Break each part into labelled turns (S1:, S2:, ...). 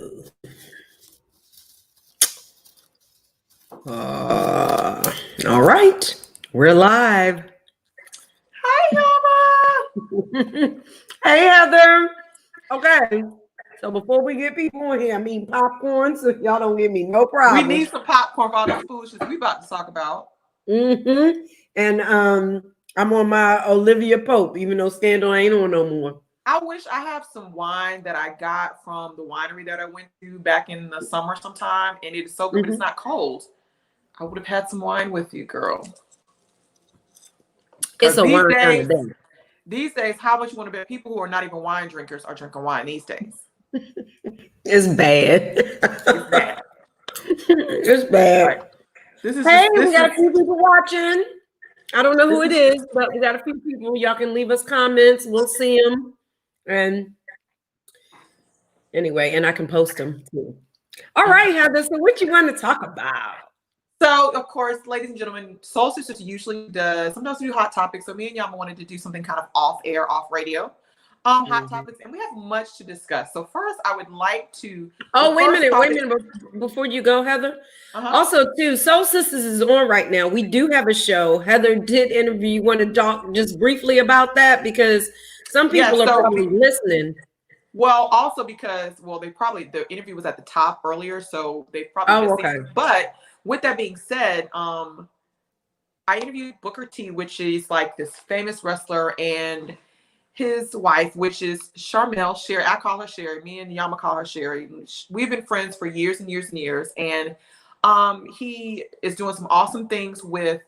S1: All right, we're live.
S2: Hi,
S1: Hey, Heather. Okay, so before we get people in here, I'm eating popcorn, so y'all don't give me no
S2: Yama. We
S1: problem.
S2: need some popcorn for all this foolishness we about to talk about.
S1: And I'm on my Olivia Pope, even though Scandal ain't on no more.
S2: I wish I have some wine that I got from the winery that I went to back in the summer sometime, and it is so good, but it's not cold. I would have had some wine with you, girl.
S1: It's a wine kind of day.
S2: These days, how much you want to bet people who are not even wine drinkers are drinking wine these days?
S1: It's bad.
S2: It's bad.
S1: It's bad.
S2: Right. We
S1: got a few people watching. I don't know who it is, but we got a few people. Y'all can leave us comments. We'll see them. And anyway, and I can post them too. All right, Heather. So what you want to talk about?
S2: So, of course, ladies and gentlemen, Soul Sisters usually does, sometimes we do hot topics. So me and Yama wanted to do something kind of off air, off radio. Hot topics, and we have much to discuss. So first, I would like to.
S1: Wait a minute. Before you go, Heather. Also, too, Soul Sisters is on right now. We do have a show. Heather did interview. You want to talk just briefly about that because some people are probably listening.
S2: Well, also because the interview was at the top earlier, so they probably missed it. But with that being said, I interviewed Booker T, which is like this famous wrestler, and his wife, which is Sharmell Sherry. I call her Sherry. Me and Yama call her Sherry. We've been friends for years and years and years. And he is doing some awesome things with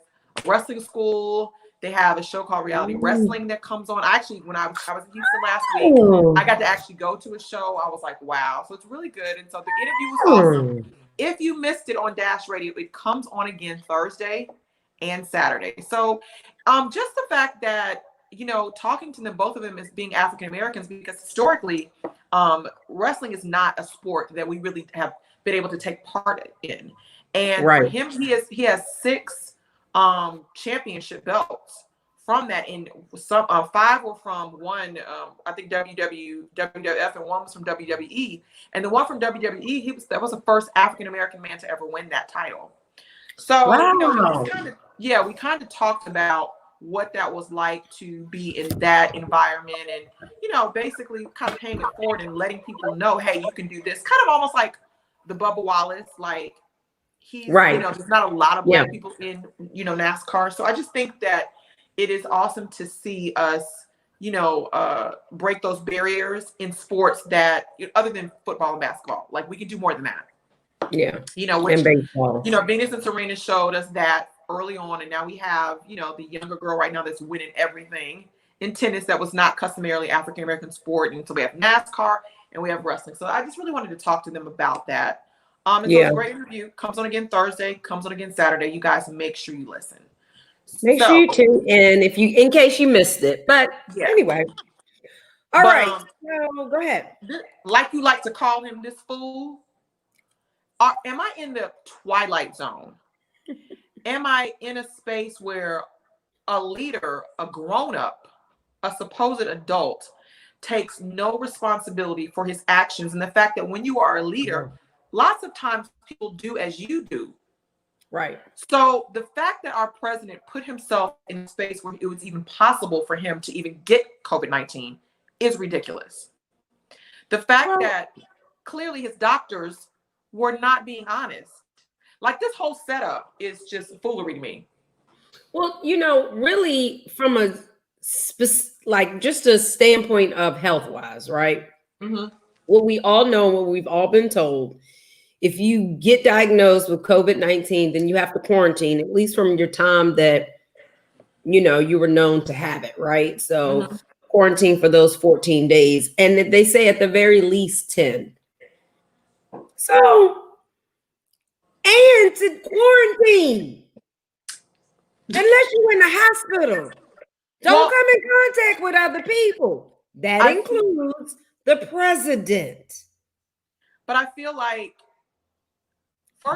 S2: wrestling school. They have a show called Reality Wrestling that comes on. Actually, when I was in Houston last week, I got to actually go to a show. I was like, wow. So it's really good. And so the interview was awesome. If you missed it on Dash Radio, it comes on again Thursday and Saturday. So just the fact that, talking to them, both of them as being African Americans, because historically, wrestling is not a sport that we really have been able to take part in. And for him, he has 6 championship belts from that, and some 5 were from one, I think WWF, and 1 was from WWE. And the one from WWE, that was the first African American man to ever win that title. So we kind of talked about what that was like to be in that environment, and basically kind of paying it forward and letting people know, hey, you can do this. Kind of almost like the Bubba Wallace, like he's there's not a lot of black people in NASCAR. So I just think that it is awesome to see us break those barriers in sports that other than football and basketball. Like we can do more than that. Which Venus and Serena showed us that early on, and now we have the younger girl right now that's winning everything in tennis that was not customarily African American sport. And so we have NASCAR and we have wrestling. So I just really wanted to talk to them about that. So it's a great interview. Comes on again Thursday, comes on again Saturday. You guys make sure you listen.
S1: Make sure you tune in in case you missed it. But anyway. All right. So go ahead.
S2: Like you like to call him this fool. Am I in the twilight zone? Am I in a space where a leader, a grown-up, a supposed adult, takes no responsibility for his actions? And the fact that when you are a leader, lots of times people do as you do.
S1: Right.
S2: So the fact that our president put himself in a space where it was even possible for him to even get COVID-19 is ridiculous. The fact that clearly his doctors were not being honest. Like this whole setup is just foolery to me.
S1: Well, really from a just a standpoint of health-wise, right? What we all know, what we've all been told, if you get diagnosed with COVID-19, then you have to quarantine, at least from your time that, you were known to have it, right? So quarantine for those 14 days. And they say at the very least 10. So, and to quarantine, unless you're in the hospital, don't come in contact with other people. That includes the president.
S2: But I feel like,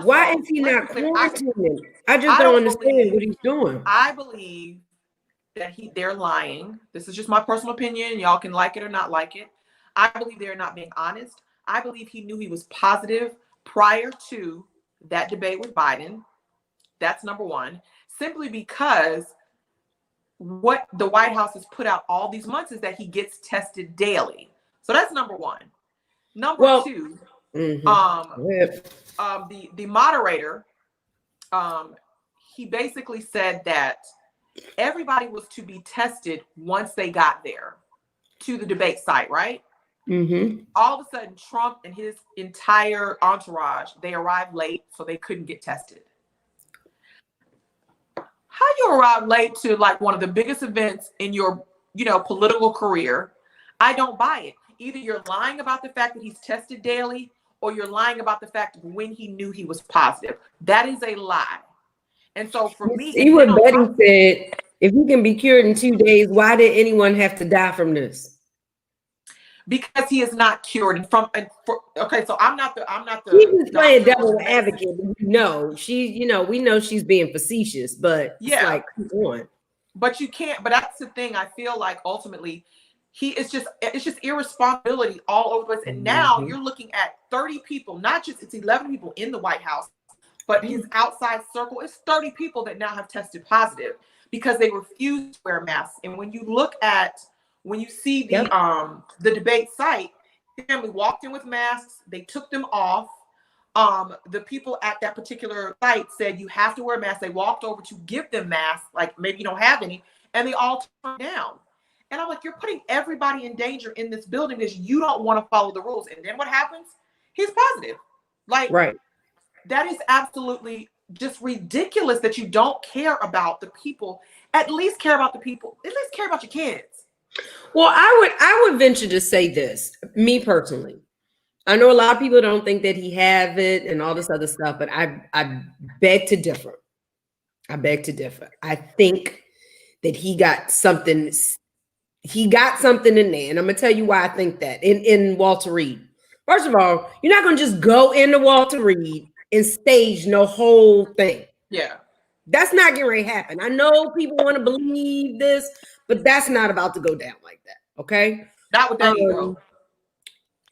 S1: why is he not quarantining? I just don't understand what he's doing.
S2: I believe that they're lying. This is just my personal opinion. Y'all can like it or not like it. I believe they're not being honest. I believe he knew he was positive prior to that debate with Biden. That's number one. Simply because what the White House has put out all these months is that he gets tested daily. So that's number one. Number two, the moderator, he basically said that everybody was to be tested once they got there to the debate site, right? All of a sudden, Trump and his entire entourage, they arrived late, so they couldn't get tested. How you arrive late to like one of the biggest events in your, political career? I don't buy it. Either you're lying about the fact that he's tested daily, or you're lying about the fact of when he knew he was positive. That is a lie. And so for me,
S1: see what Betty said, if he can be cured in 2 days, why did anyone have to die from this?
S2: Because he is not cured. Okay, so I'm not the.
S1: She's playing devil advocate. We know she's being facetious, but it's like, come on.
S2: But you can't. But that's the thing. I feel like ultimately, it's just irresponsibility all over us. And now you're looking at 30 people, not just it's 11 people in the White House, but his outside circle is 30 people that now have tested positive because they refuse to wear masks. And when you see the debate site, the family walked in with masks, they took them off. The people at that particular site said you have to wear a mask. They walked over to give them masks, like maybe you don't have any, and they all turned down. And I'm like, you're putting everybody in danger in this building because you don't want to follow the rules. And then what happens? He's positive. Like, right. That is absolutely just ridiculous that you don't care about the people. At least care about the people. At least care about your kids.
S1: Well, I would venture to say this, me personally. I know a lot of people don't think that he have it and all this other stuff, but I beg to differ. I think that he got something in there. And I'm gonna tell you why I think that in Walter Reed. First of all, you're not gonna just go into Walter Reed and stage no whole thing.
S2: Yeah.
S1: That's not getting ready to happen. I know people want to believe this, but that's not about to go down like that. Okay.
S2: Not with that ego.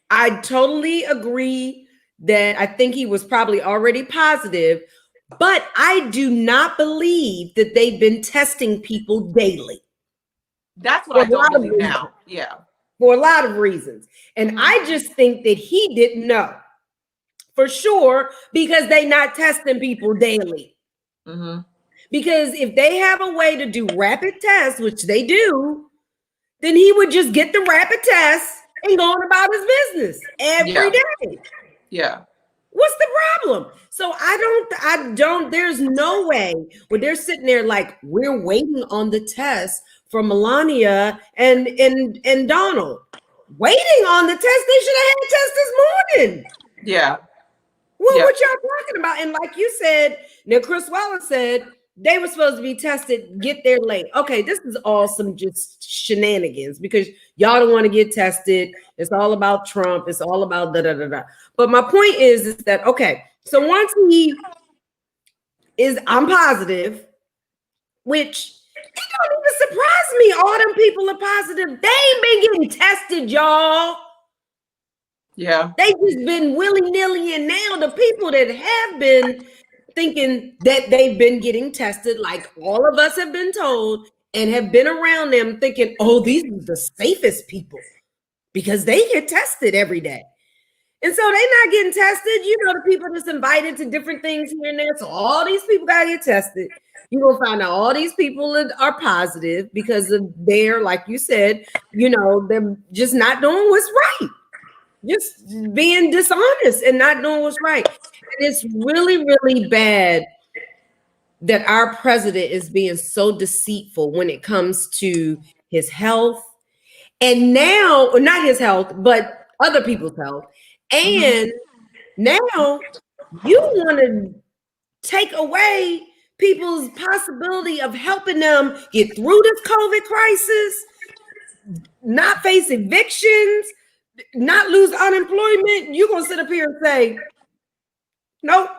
S1: I totally agree that I think he was probably already positive, but I do not believe that they've been testing people daily.
S2: That's what I don't believe now. Yeah.
S1: For a lot of reasons. And I just think that he didn't know for sure because they not testing people daily. Because if they have a way to do rapid tests, which they do, then he would just get the rapid tests and go on about his business every day.
S2: Yeah.
S1: What's the problem? So I don't, there's no way where they're sitting there like, we're waiting on the test for Melania and Donald. Waiting on the test. They should have had a test this morning.
S2: Yeah.
S1: What y'all talking about? And like you said, now Chris Wallace said they were supposed to be tested, get there late. Okay, this is all some just shenanigans because y'all don't want to get tested. It's all about Trump. It's all about da-da-da-da. But my point is that, okay, so once I'm positive, which it don't even surprise me. All them people are positive. They ain't been getting tested, y'all.
S2: Yeah.
S1: They just been willy-nilly, and now the people that have been thinking that they've been getting tested, like all of us have been told, and have been around them thinking, oh, these are the safest people because they get tested every day. And so they're not getting tested. You know, the people that's invited to different things here and there. So all these people got to get tested. You're going to find out all these people are positive because of their, like you said, they're just not doing what's right. Just being dishonest and not doing what's right. And it's really, really bad that our president is being so deceitful when it comes to his health. And now, or not his health, but other people's health. And now you want to take away people's possibility of helping them get through this COVID crisis, not face evictions, not lose unemployment. You're going to sit up here and say, nope,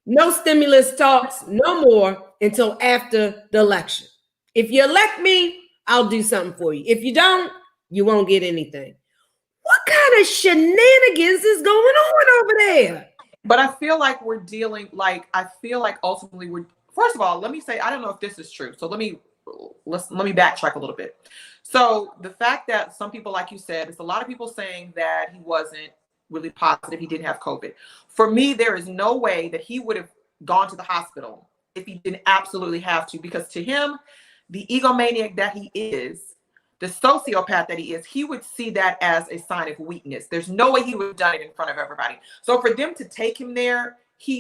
S1: no stimulus talks, no more until after the election. If you elect me, I'll do something for you. If you don't, you won't get anything. What kind of shenanigans is going on over there?
S2: But I feel like we're dealing, like, I feel like ultimately first of all, let me say, I don't know if this is true. So let me backtrack a little bit. So the fact that some people, like you said, there's a lot of people saying that he wasn't really positive, he didn't have COVID. For me, there is no way that he would have gone to the hospital if he didn't absolutely have to, because to him, the egomaniac that he is, the sociopath that he is, he would see that as a sign of weakness. There's no way he would have done it in front of everybody. So for them to take him there,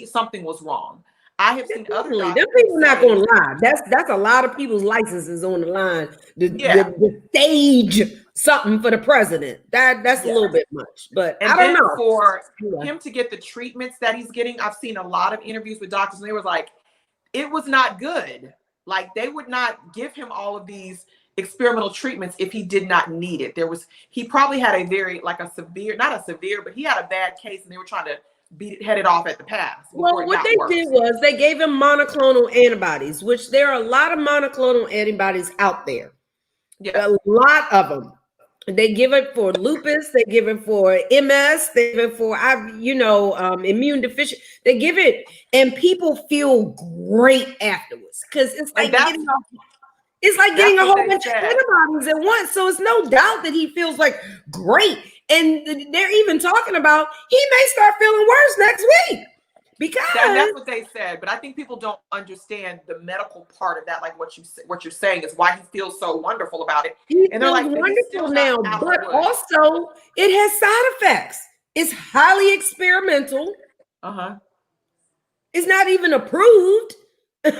S2: something was wrong. I have seen other doctors.
S1: Them people not gonna lie. That's a lot of people's licenses on the line. The stage something for the president. That's a little bit much, but I don't know.
S2: For him to get the treatments that he's getting, I've seen a lot of interviews with doctors, and they were like, it was not good. Like, they would not give him all of these experimental treatments if he did not need it. He probably had a very, like, not a severe, but he had a bad case, and they were trying to head it off at the pass.
S1: Well, what they did was they gave him monoclonal antibodies, which there are a lot of monoclonal antibodies out there.
S2: Yeah,
S1: a lot of them. They give it for lupus. They give it for MS. They give it for immune deficient. They give it, and people feel great afterwards because it's like getting a whole bunch of antibodies at once. So it's no doubt that he feels like great. And they're even talking about he may start feeling worse next week because
S2: that's what they said. But I think people don't understand the medical part of that. Like what you're saying is why he feels so wonderful about it.
S1: And they're like, wonderful now, but also it has side effects. It's highly experimental. It's not even approved.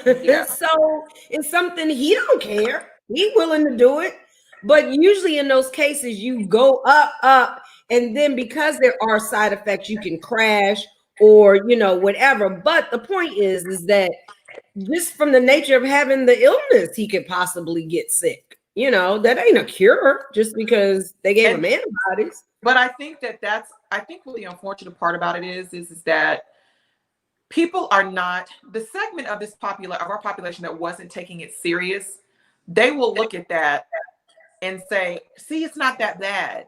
S1: Yeah. So it's something he don't care. He's willing to do it. But usually in those cases, you go up, and then because there are side effects, you can crash or, whatever. But the point is that just from the nature of having the illness, he could possibly get sick. That ain't a cure just because they gave him antibodies.
S2: But I think I think what the unfortunate part about it is that people are not, the segment of our population that wasn't taking it serious, they will look at that and say, see, it's not that bad.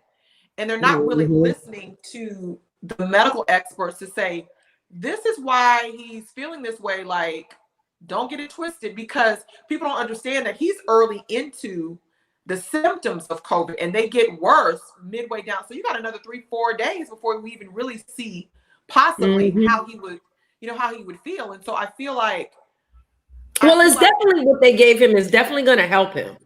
S2: And they're not really listening to the medical experts to say, this is why he's feeling this way. Like, don't get it twisted, because people don't understand that he's early into the symptoms of COVID and they get worse midway down. So you got another 3-4 days before we even really see possibly how he would feel. And so I feel like,
S1: definitely what they gave him is definitely going to help him.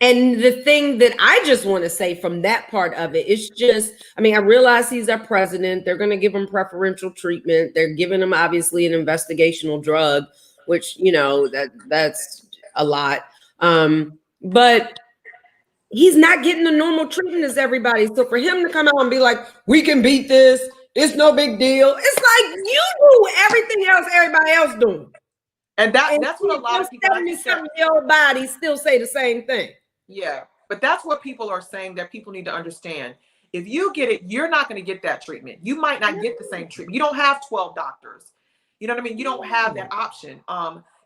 S1: And the thing that I just want to say from that part of it is just, I realize he's our president. They're going to give him preferential treatment. They're giving him obviously an investigational drug, which, that's a lot. But he's not getting the normal treatment as everybody. So for him to come out and be like, we can beat this, it's no big deal. It's like you do everything else everybody else doing.
S2: And that's what a lot of people,
S1: 70-something-year-old bodies still say the same thing.
S2: Yeah, but that's what people are saying that people need to understand. If you get it, you're not going to get that treatment. You might not get the same treatment. You don't have 12 doctors. You know what I mean? You don't have that option.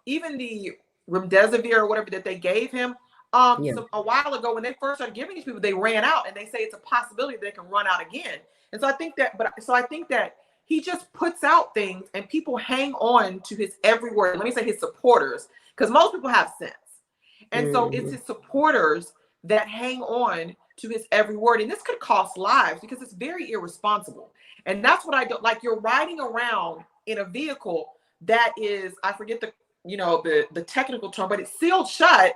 S2: Even the remdesivir or whatever that they gave him, so a while ago when they first started giving these people, they ran out, and they say it's a possibility they can run out again. And so I think that he just puts out things and people hang on to his every word. Let me say his supporters, because most people have sense. And so it's his supporters that hang on to his every word. And this could cost lives because it's very irresponsible. And that's what I don't like. You're riding around in a vehicle that is, I forget the technical term, but it's sealed shut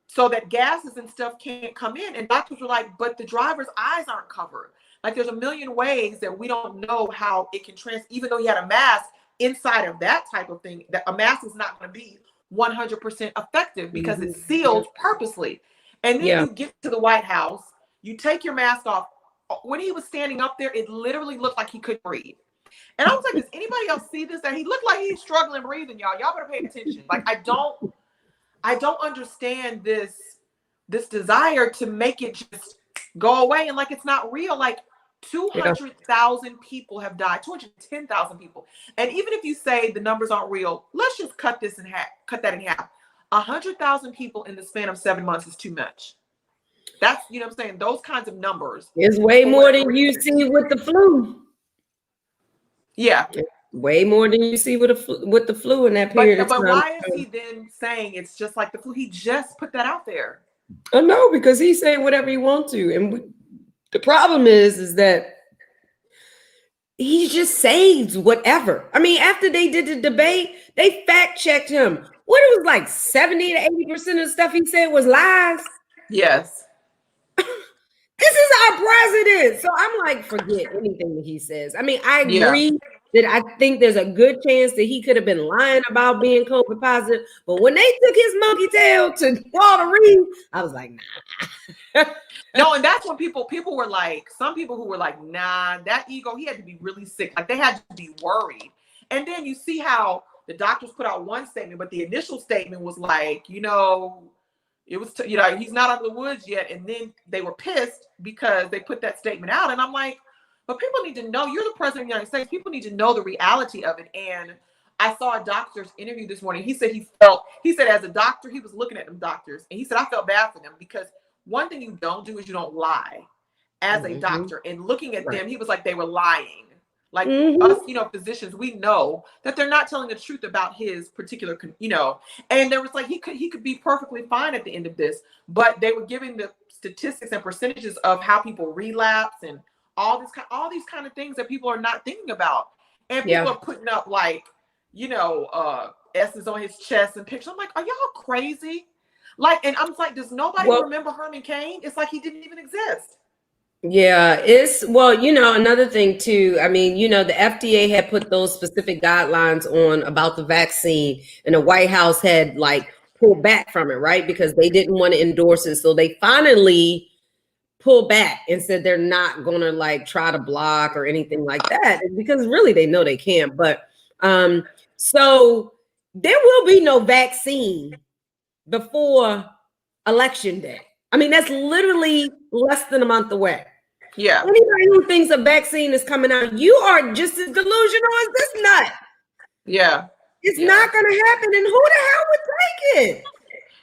S2: so that gases and stuff can't come in. And doctors were like, but the driver's eyes aren't covered. Like, there's a million ways that we don't know how it can even though he had a mask inside of that type of thing, that a mask is not going to be 100% effective because it's sealed purposely. And then you get to the White House, you take your mask off. When he was standing up there, it literally looked like he couldn't breathe. And I was like, does anybody else see this? That he looked like he's struggling breathing, y'all. Y'all better pay attention. Like, I don't understand this desire to make it just go away. And like, it's not real. Like, 200,000 people have died, 210,000 people. And even if you say the numbers aren't real, let's just cut that in half. 100,000 people in the span of 7 months is too much. That's, you know what I'm saying? Those kinds of numbers.
S1: It's way more than you see with the flu.
S2: Yeah.
S1: Way more than you see with the flu in that period of time.
S2: But why is he then saying it's just like the flu? He just put that out there.
S1: Oh no, because he's saying whatever he wants to. And the problem is that he just saves whatever. I mean, after they did the debate, they fact checked him. What, it was like 70 to 80% of the stuff he said was lies.
S2: Yes.
S1: This is our president. So I'm like, forget anything that he says. I mean, I agree that I think there's a good chance that he could have been lying about being COVID positive. But when they took his monkey tail to Walter Reed, I was like, nah.
S2: No, and that's when people were like, some people who were like, nah, that ego, he had to be really sick. Like they had to be worried. And then you see how the doctors put out one statement, but the initial statement was like, you know, it was, you know, he's not out of the woods yet. And then they were pissed because they put that statement out. And I'm like, but people need to know, you're the president of the United States. People need to know the reality of it. And I saw a doctor's interview this morning. He said as a doctor, he was looking at them doctors and he said, I felt bad for them because one thing you don't do is you don't lie as a doctor. And looking at them, he was like, they were lying. Like us, you know, physicians, we know that they're not telling the truth about his particular, you know, and there was like, he could be perfectly fine at the end of this, but they were giving the statistics and percentages of how people relapse and all these kind of things that people are not thinking about. And people are putting up like, you know, S's on his chest and pictures. I'm like, are y'all crazy? Like, and I'm like, does nobody remember Herman Cain? It's like he didn't even exist.
S1: Yeah, you know, another thing too, I mean, you know, the FDA had put those specific guidelines on about the vaccine and the White House had like pulled back from it, right? Because they didn't want to endorse it. So they finally pulled back and said they're not going to like try to block or anything like that because really they know they can't. But so there will be no vaccine before Election Day. I mean, that's literally less than a month away.
S2: Yeah.
S1: Anybody who thinks a vaccine is coming out, you are just as delusional as this nut.
S2: Yeah.
S1: It's not going to happen. And who the hell would take it?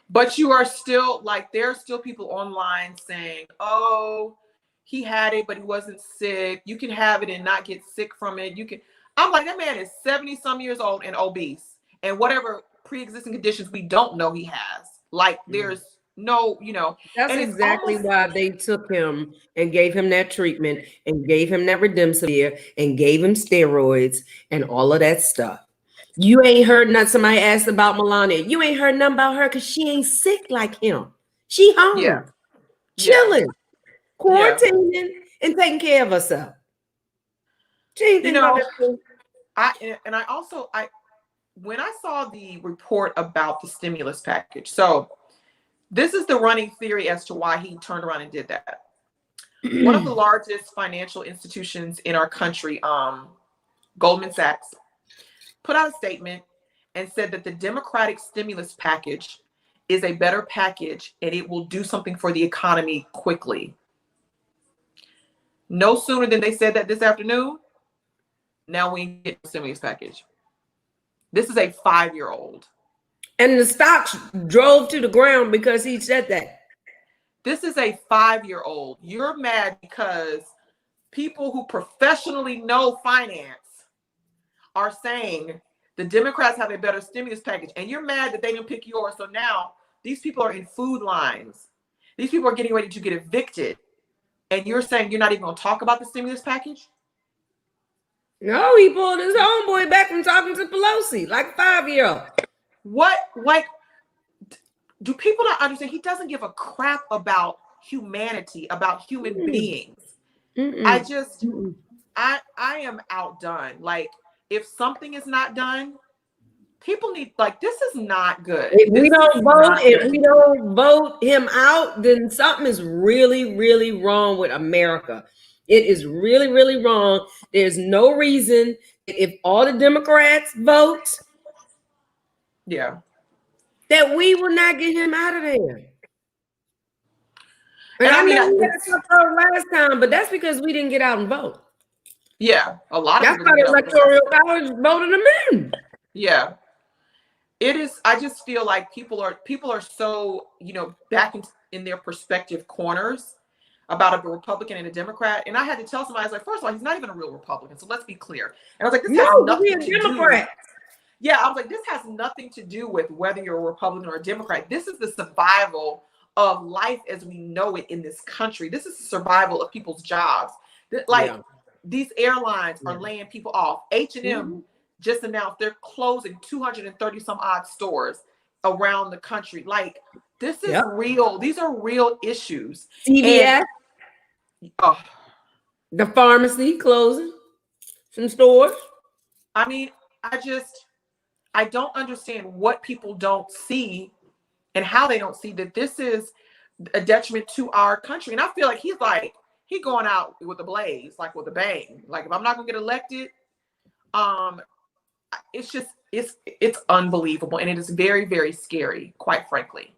S2: But you are still like, there are still people online saying, oh, he had it, but he wasn't sick. You can have it and not get sick from it. You can. I'm like, that man is 70 some years old and obese and whatever pre-existing conditions we don't know he has. Like there's no, you know.
S1: That's exactly why they took him and gave him that treatment and gave him that Remdesivir and gave him steroids and all of that stuff. You ain't heard nothing. Somebody asked about Melania. You ain't heard nothing about her because she ain't sick like him. She home, chilling, quarantining, and taking care of herself. She ain't thinking about
S2: that. When I saw the report about the stimulus package, so this is the running theory as to why he turned around and did that. One of the largest financial institutions in our country, Goldman Sachs, put out a statement and said that the Democratic stimulus package is a better package and it will do something for the economy quickly. No sooner than they said that this afternoon, now we get the stimulus package. This is a 5-year-old.
S1: And the stocks drove to the ground because he said that.
S2: This is a 5-year-old. You're mad because people who professionally know finance are saying the Democrats have a better stimulus package. And you're mad that they didn't pick yours. So now these people are in food lines. These people are getting ready to get evicted. And you're saying you're not even going to talk about the stimulus package?
S1: No, he pulled his homeboy back from talking to Pelosi like a 5-year-old.
S2: What, like, do people not understand? He doesn't give a crap about humanity, about human beings. I am outdone. Like, if something is not done, people need, like, this is not good.
S1: If we don't vote him out, then something is really, really wrong with America. It is really, really wrong. There's no reason if all the Democrats vote, that we will not get him out of there. And I mean, we got last time, but that's because we didn't get out and vote.
S2: Yeah, a lot of
S1: that's why the Electoral College voted him in.
S2: Yeah, It is. I just feel like people are so, back in their perspective corners about a Republican and a Democrat. And I had to tell somebody, I was like, first of all, he's not even a real Republican. So let's be clear. And I was like, this has nothing to do. Yeah, I was like, this has nothing to do with whether you're a Republican or a Democrat. This is the survival of life as we know it in this country. This is the survival of people's jobs. These airlines are laying people off. H&M just announced they're closing 230 some odd stores around the country. Like, this is real. These are real issues.
S1: CVS, the pharmacy closing some stores.
S2: I mean, I don't understand what people don't see and how they don't see that this is a detriment to our country. And I feel like he's going out with a blaze, like with a bang. Like, if I'm not gonna get elected, it's unbelievable, and it is very, very scary, quite frankly.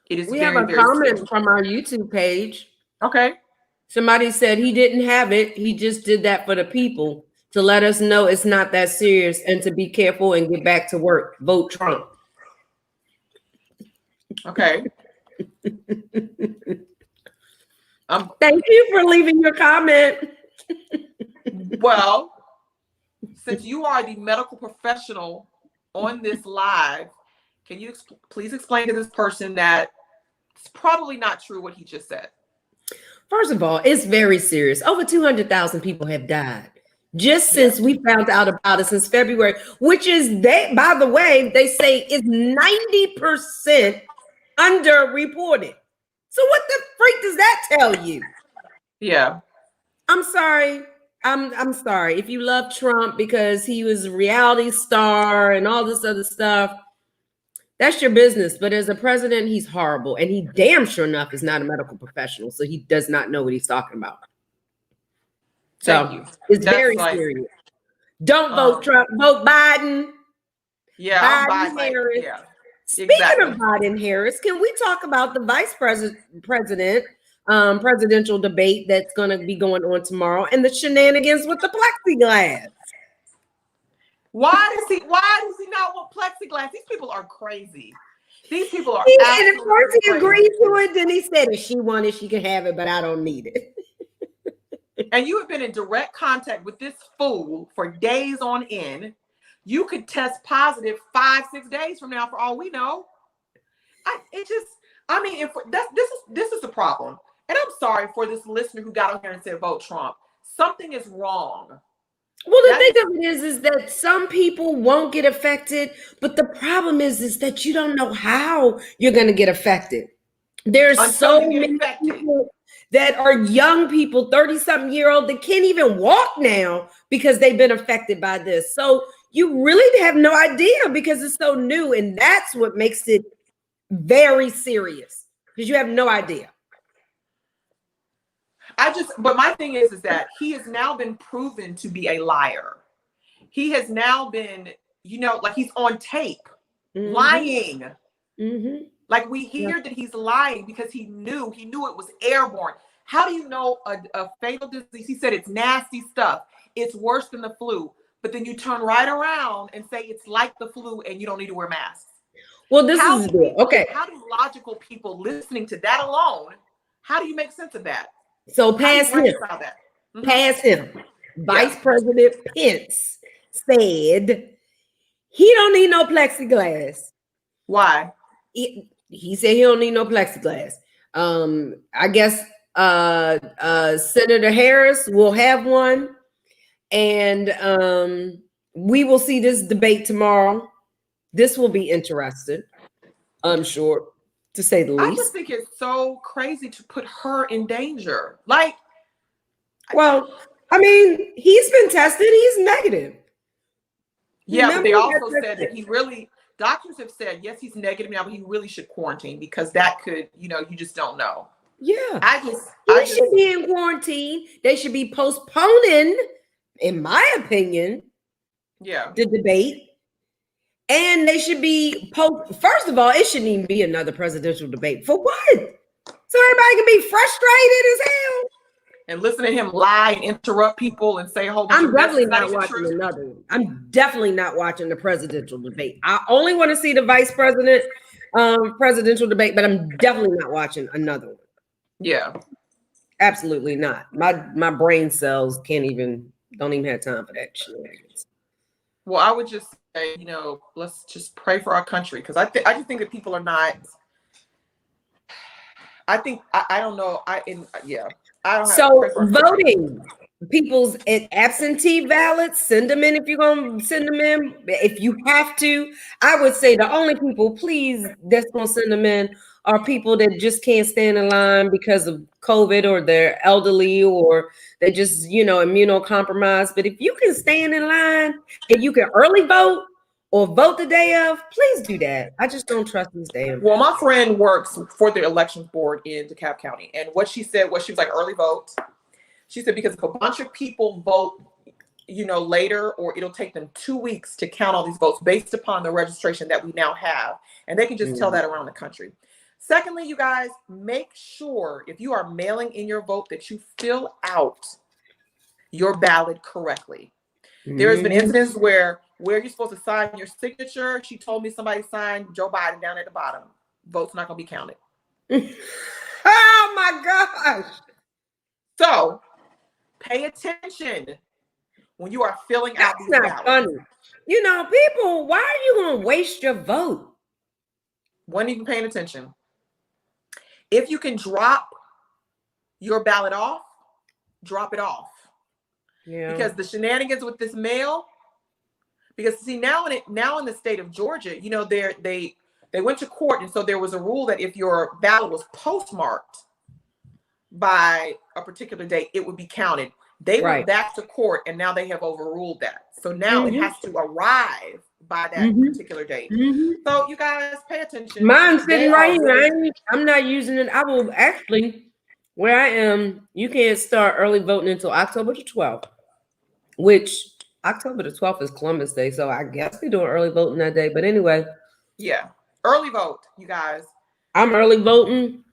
S2: It is. We have a comment
S1: from our YouTube page.
S2: Okay.
S1: Somebody said he didn't have it. He just did that for the people to let us know it's not that serious and to be careful and get back to work. Vote Trump.
S2: Okay.
S1: Thank you for leaving your comment.
S2: Well, since you are the medical professional on this live, can you please explain to this person that it's probably not true what he just said?
S1: First of all, it's very serious. Over 200,000 people have died just since we found out about it since February, which is, by the way, they say is 90% underreported. So what the freak does that tell you?
S2: Yeah.
S1: I'm sorry. I'm sorry. If you love Trump because he was a reality star and all this other stuff, that's your business. But as a president, he's horrible. And he damn sure enough is not a medical professional. So he does not know what he's talking about. So it's very serious. Don't vote Trump, vote Biden.
S2: Yeah,
S1: Biden Harris. Yeah. Speaking of Biden Harris, can we talk about the vice presidential debate that's going to be going on tomorrow and the shenanigans with the plexiglass?
S2: Why does he not want plexiglass? These people are crazy. These people are
S1: and at first he agreed to it, then he said if she wanted, she could have it, but I don't need it.
S2: And you have been in direct contact with this fool for days on end. You could test positive 5-6 days from now, for all we know. This is the problem. And I'm sorry for this listener who got on here and said, vote Trump. Something is wrong.
S1: Well, the thing of it is that some people won't get affected, but the problem is that you don't know how you're going to get affected. There's so many people that are young people, 30-something-year-old, that can't even walk now because they've been affected by this. So you really have no idea because it's so new. And that's what makes it very serious because you have no idea.
S2: But my thing is that he has now been proven to be a liar. He has now been, like he's on tape, lying.
S1: Mm-hmm.
S2: Like we hear that he's lying because he knew it was airborne. How do you know a fatal disease? He said it's nasty stuff. It's worse than the flu. But then you turn right around and say it's like the flu and you don't need to wear masks.
S1: Well, okay.
S2: How do logical people listening to that alone, how do you make sense of that?
S1: So pass him. Pass him. Vice President Pence said he don't need no plexiglass.
S2: Why?
S1: He said he don't need no plexiglass. I guess Senator Harris will have one, and we will see this debate tomorrow. This will be interesting, I'm sure, to say the least.
S2: I just think it's so crazy to put her in danger. Like,
S1: well, I mean, he's been tested. He's negative.
S2: Yeah, but they also said that doctors have said, yes, he's negative now, but he really should quarantine because that could, you just don't know.
S1: Yeah. He should be in quarantine. They should be postponing, in my opinion, the debate. And they should be first of all, it shouldn't even be another presidential debate. For what? So everybody can be frustrated as hell.
S2: and listen to him lie and interrupt people and say a whole bunch
S1: I'm
S2: of
S1: definitely not watching another one. I'm definitely not watching the presidential debate. I only want to see the vice president presidential debate, but I'm definitely not watching another one.
S2: Yeah.
S1: Absolutely not. My brain cells don't even have time for that shit.
S2: Well, I would just say, let's just pray for our country, because I just think that people are not. I think I don't know. I don't.
S1: So voting, people's absentee ballots, send them in if you're gonna send them in. If you have to, I would say the only people, please, that's gonna send them in are people that just can't stand in line because of COVID, or they're elderly, or they just immunocompromised. But if you can stand in line and you can early vote or vote the day of, please do that. I just don't trust these damn.
S2: Well, my friend works for the elections board in DeKalb County, and what she said was, she was like, early vote. She said because if a bunch of people vote, later, or it'll take them 2 weeks to count all these votes based upon the registration that we now have, and they can just tell that around the country. Secondly, you guys, make sure if you are mailing in your vote that you fill out your ballot correctly. There's been incidents where you're supposed to sign your signature. She told me somebody signed Joe Biden down at the bottom. Vote's not going to be counted.
S1: Oh my gosh.
S2: So pay attention when you are filling out these ballots.
S1: Funny. People, why are you going to waste your vote?
S2: Wasn't even paying attention. If you can drop your ballot off, drop it off. Yeah. Because the shenanigans with this mail, because see, now in the state of Georgia, they went to court, and so there was a rule that if your ballot was postmarked by a particular date, it would be counted. They went back to court, and now they have overruled that. So now it has to arrive by that particular date. So you guys pay attention.
S1: Mine's sitting right here. I'm not using it. I will actually, where I am, you can't start early voting until October the 12th, which October the 12th is Columbus Day. So I guess they're doing early voting that day. But anyway.
S2: Yeah. Early vote, you guys.
S1: I'm early voting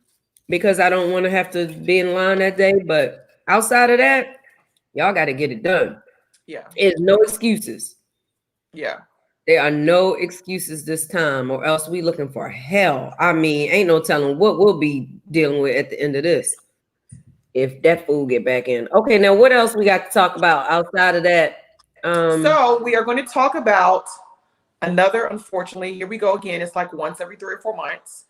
S1: because I don't want to have to be in line that day. But outside of that, y'all got to get it done.
S2: Yeah.
S1: There's no excuses.
S2: Yeah.
S1: There are no excuses this time, or else we looking for hell. I mean, ain't no telling what we'll be dealing with at the end of this if that fool get back in. Okay, now what else we got to talk about outside of that?
S2: So we are going to talk about another, unfortunately, here we go again. It's like once every 3 or 4 months.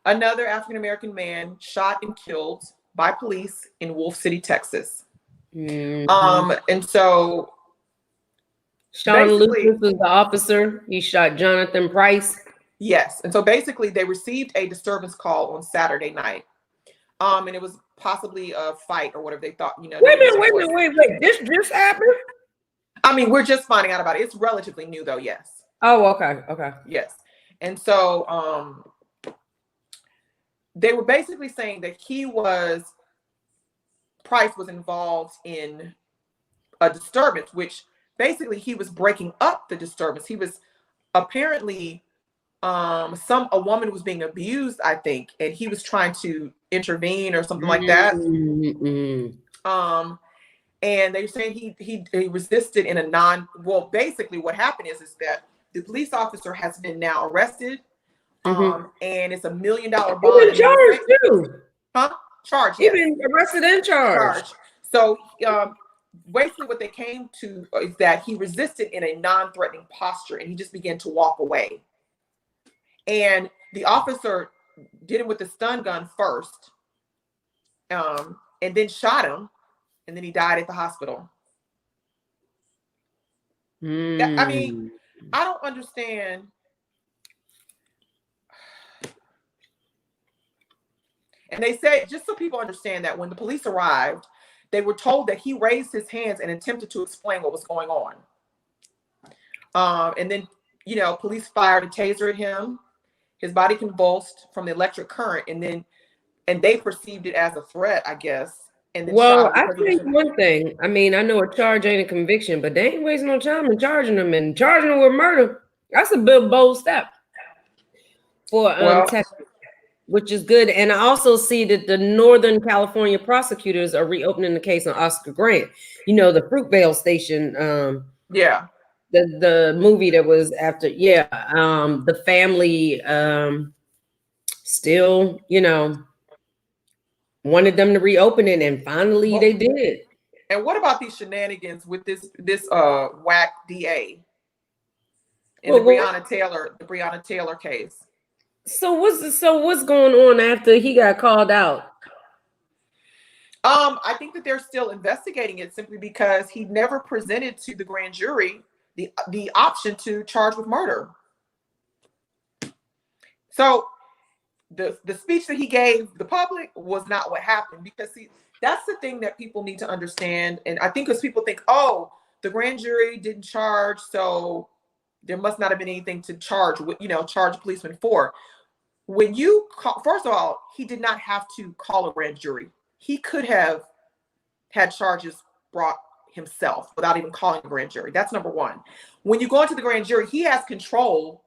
S2: Another African-American man shot and killed by police in Wolf City, Texas. And so
S1: Sean Lucas was the officer. He shot Jonathan Price.
S2: Yes. And so basically they received a disturbance call on Saturday night. And it was possibly a fight or whatever they thought,
S1: Wait a minute. This happened?
S2: I mean, we're just finding out about it. It's relatively new though. Yes.
S1: Oh, okay.
S2: Yes. And so they were basically saying that Price was involved in a disturbance, which basically he was breaking up the disturbance. He was apparently a woman was being abused, I think, and he was trying to intervene or something like that. And they're saying he resisted in a basically what happened is that the police officer has been now arrested. And it's $1 million bond.
S1: He's been charged too.
S2: Charged.
S1: He's been arrested and charged.
S2: So basically what they came to is that he resisted in a non-threatening posture, and he just began to walk away. And the officer did it with the stun gun first, and then shot him, and then he died at the hospital. I mean, I don't understand. And they said, just so people understand, that when the police arrived, they were told that he raised his hands and attempted to explain what was going on. And then, police fired a taser at him. His body convulsed from the electric current, and they perceived it as a threat, I guess. And then
S1: I think one thing, I mean, I know a charge ain't a conviction, but they ain't wasting no time in charging them with murder. That's a big bold step for Texas. which is good. And I also see that the Northern California prosecutors are reopening the case on Oscar Grant. You know, the Fruitvale Station.
S2: Yeah.
S1: The movie that was after. Yeah. The family still, you know, wanted them to reopen it, and finally they did.
S2: And what about these shenanigans with this whack DA in the Breonna Taylor case?
S1: So what's going on after he got called out?
S2: I think that they're still investigating it simply because he never presented to the grand jury the option to charge with murder. So the speech that he gave the public was not what happened, because see, that's the thing that people need to understand. And I think because people think, oh, the grand jury didn't charge, so there must not have been anything to charge with, charge a policeman for. When you call, first of all, he did not have to call a grand jury. He could have had charges brought himself without even calling a grand jury. That's number one. When you go into the grand jury, he has control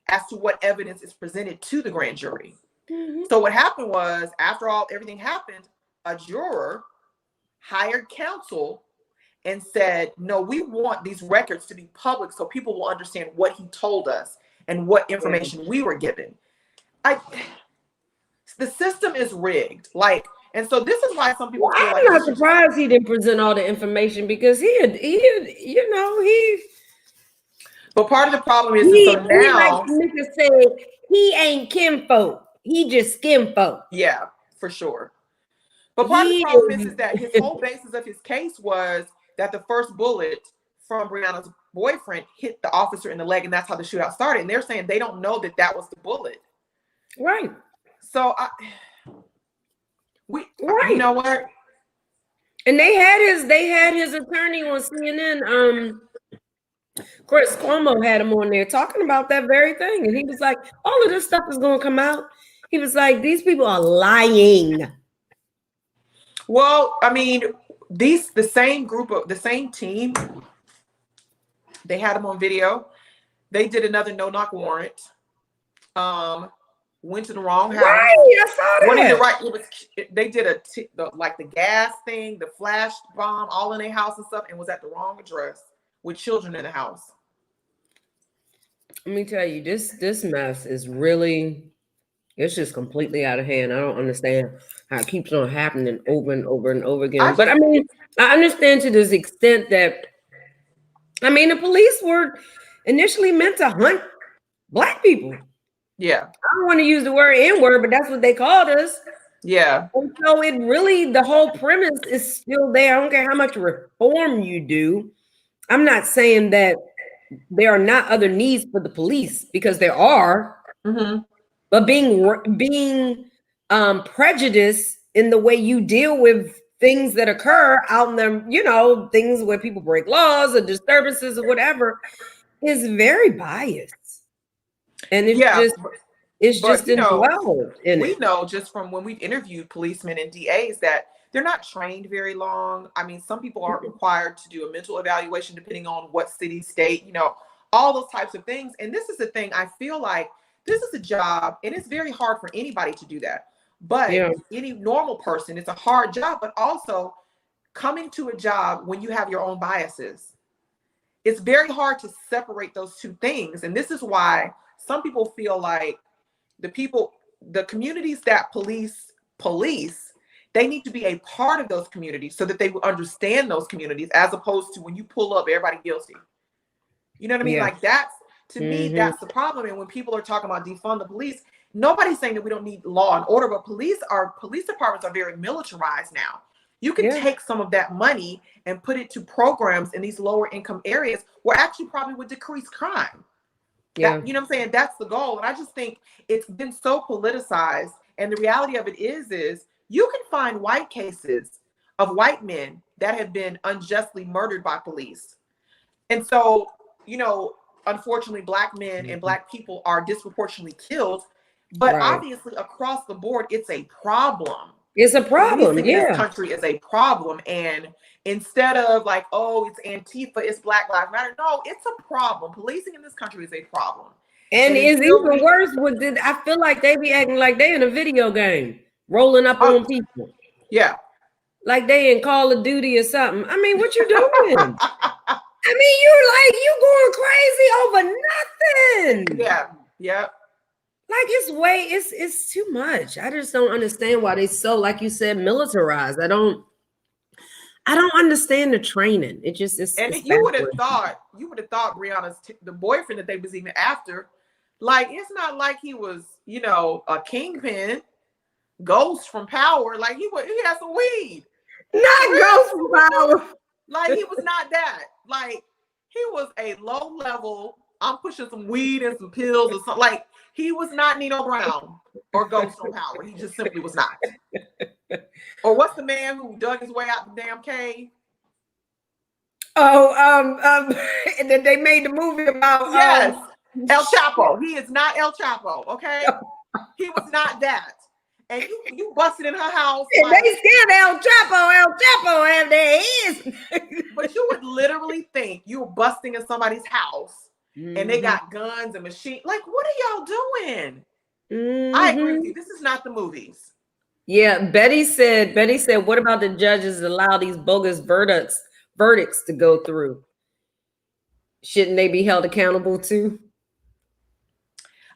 S2: as to what evidence is presented to the grand jury. Mm-hmm. So what happened was, after everything happened, a juror hired counsel and said, no, we want these records to be public so people will understand what he told us and what information we were given. The system is rigged. And so this is why some people feel
S1: I'm not surprised he didn't present all the information, because
S2: but part of the problem is so now,
S1: like niggas say, he ain't kinfolk. He just skinfolk.
S2: Yeah, for sure. But part of the problem is that his whole basis of his case was that the first bullet from Breonna's boyfriend hit the officer in the leg, and that's how the shootout started. And they're saying they don't know that was the bullet.
S1: Right.
S2: So you know what?
S1: And they had his attorney on CNN. Chris Cuomo had him on there talking about that very thing, and he was like, all of this stuff is going to come out. He was like, these people are lying.
S2: Well, I mean, the same team, they had him on video. They did another no-knock warrant. Went to the wrong house.
S1: Right, I saw
S2: that. They did the gas thing, the flash bomb, all in their house and stuff, and was at the wrong address with children in the house.
S1: Let me tell you, this mess is really, it's just completely out of hand. I don't understand how it keeps on happening over and over and over again. But I mean, I understand to this extent that, I mean, the police were initially meant to hunt Black people.
S2: Yeah.
S1: I don't want to use the word N-word, but that's what they called us.
S2: Yeah.
S1: And so it really, the whole premise is still there. I don't care how much reform you do. I'm not saying that there are not other needs for the police, because there are. Mm-hmm. But being prejudiced in the way you deal with things that occur out in them, things where people break laws or disturbances or whatever, is very biased. And it's just indwelled in it.
S2: We know just from when we've interviewed policemen and DAs that they're not trained very long. I mean, some people aren't required to do a mental evaluation depending on what city, state, all those types of things. And this is the thing, I feel like this is a job, and it's very hard for anybody to do that. But any normal person, it's a hard job, but also coming to a job when you have your own biases, it's very hard to separate those two things. And this is why some people feel like the communities that police, they need to be a part of those communities so that they will understand those communities, as opposed to when you pull up, everybody guilty. You know what I mean? Like to me, that's the problem. And when people are talking about defund the police, nobody's saying that we don't need law and order, but police departments are very militarized now. You can take some of that money and put it to programs in these lower income areas where actually probably would decrease crime. You know what I'm saying? That's the goal. And I just think it's been so politicized. And the reality of it is you can find white cases of white men that have been unjustly murdered by police. And so, unfortunately, Black men and Black people are disproportionately killed. But obviously, across the board, it's a problem.
S1: It's a problem.
S2: In this country is a problem. And instead of it's Antifa, it's Black Lives Matter. No, it's a problem. Policing in this country is a problem.
S1: And it's even worse with it. I feel like they be acting like they in a video game, rolling up on people.
S2: Yeah.
S1: Like they in Call of Duty or something. I mean, what you doing? I mean, you going crazy over nothing.
S2: Yeah. Yep.
S1: Like it's too much. I just don't understand why they so, like you said, militarized. I don't understand the training. It just is.
S2: And you would have thought Brianna's the boyfriend that they was even after, like it's not like he was, you know, a kingpin, Ghost from Power. Like he had some weed.
S1: Not Ghost from Power.
S2: Like he was not that. Like he was a low level. I'm pushing some weed and some pills or something. Like he was not Nino Brown or Ghost from Power. He just simply was not. Or what's the man who dug his way out the damn cave?
S1: Oh, and then they made the movie about
S2: yes, El Chapo. He is not El Chapo. Okay, he was not that. And you busted in her house.
S1: Like, they scared El Chapo have their hands.
S2: But you would literally think you were busting in somebody's house and they got guns and machines. Like, what are y'all doing? I agree with you. This is not the movies.
S1: Yeah, Betty said, what about the judges that allow these bogus verdicts to go through? Shouldn't they be held accountable too?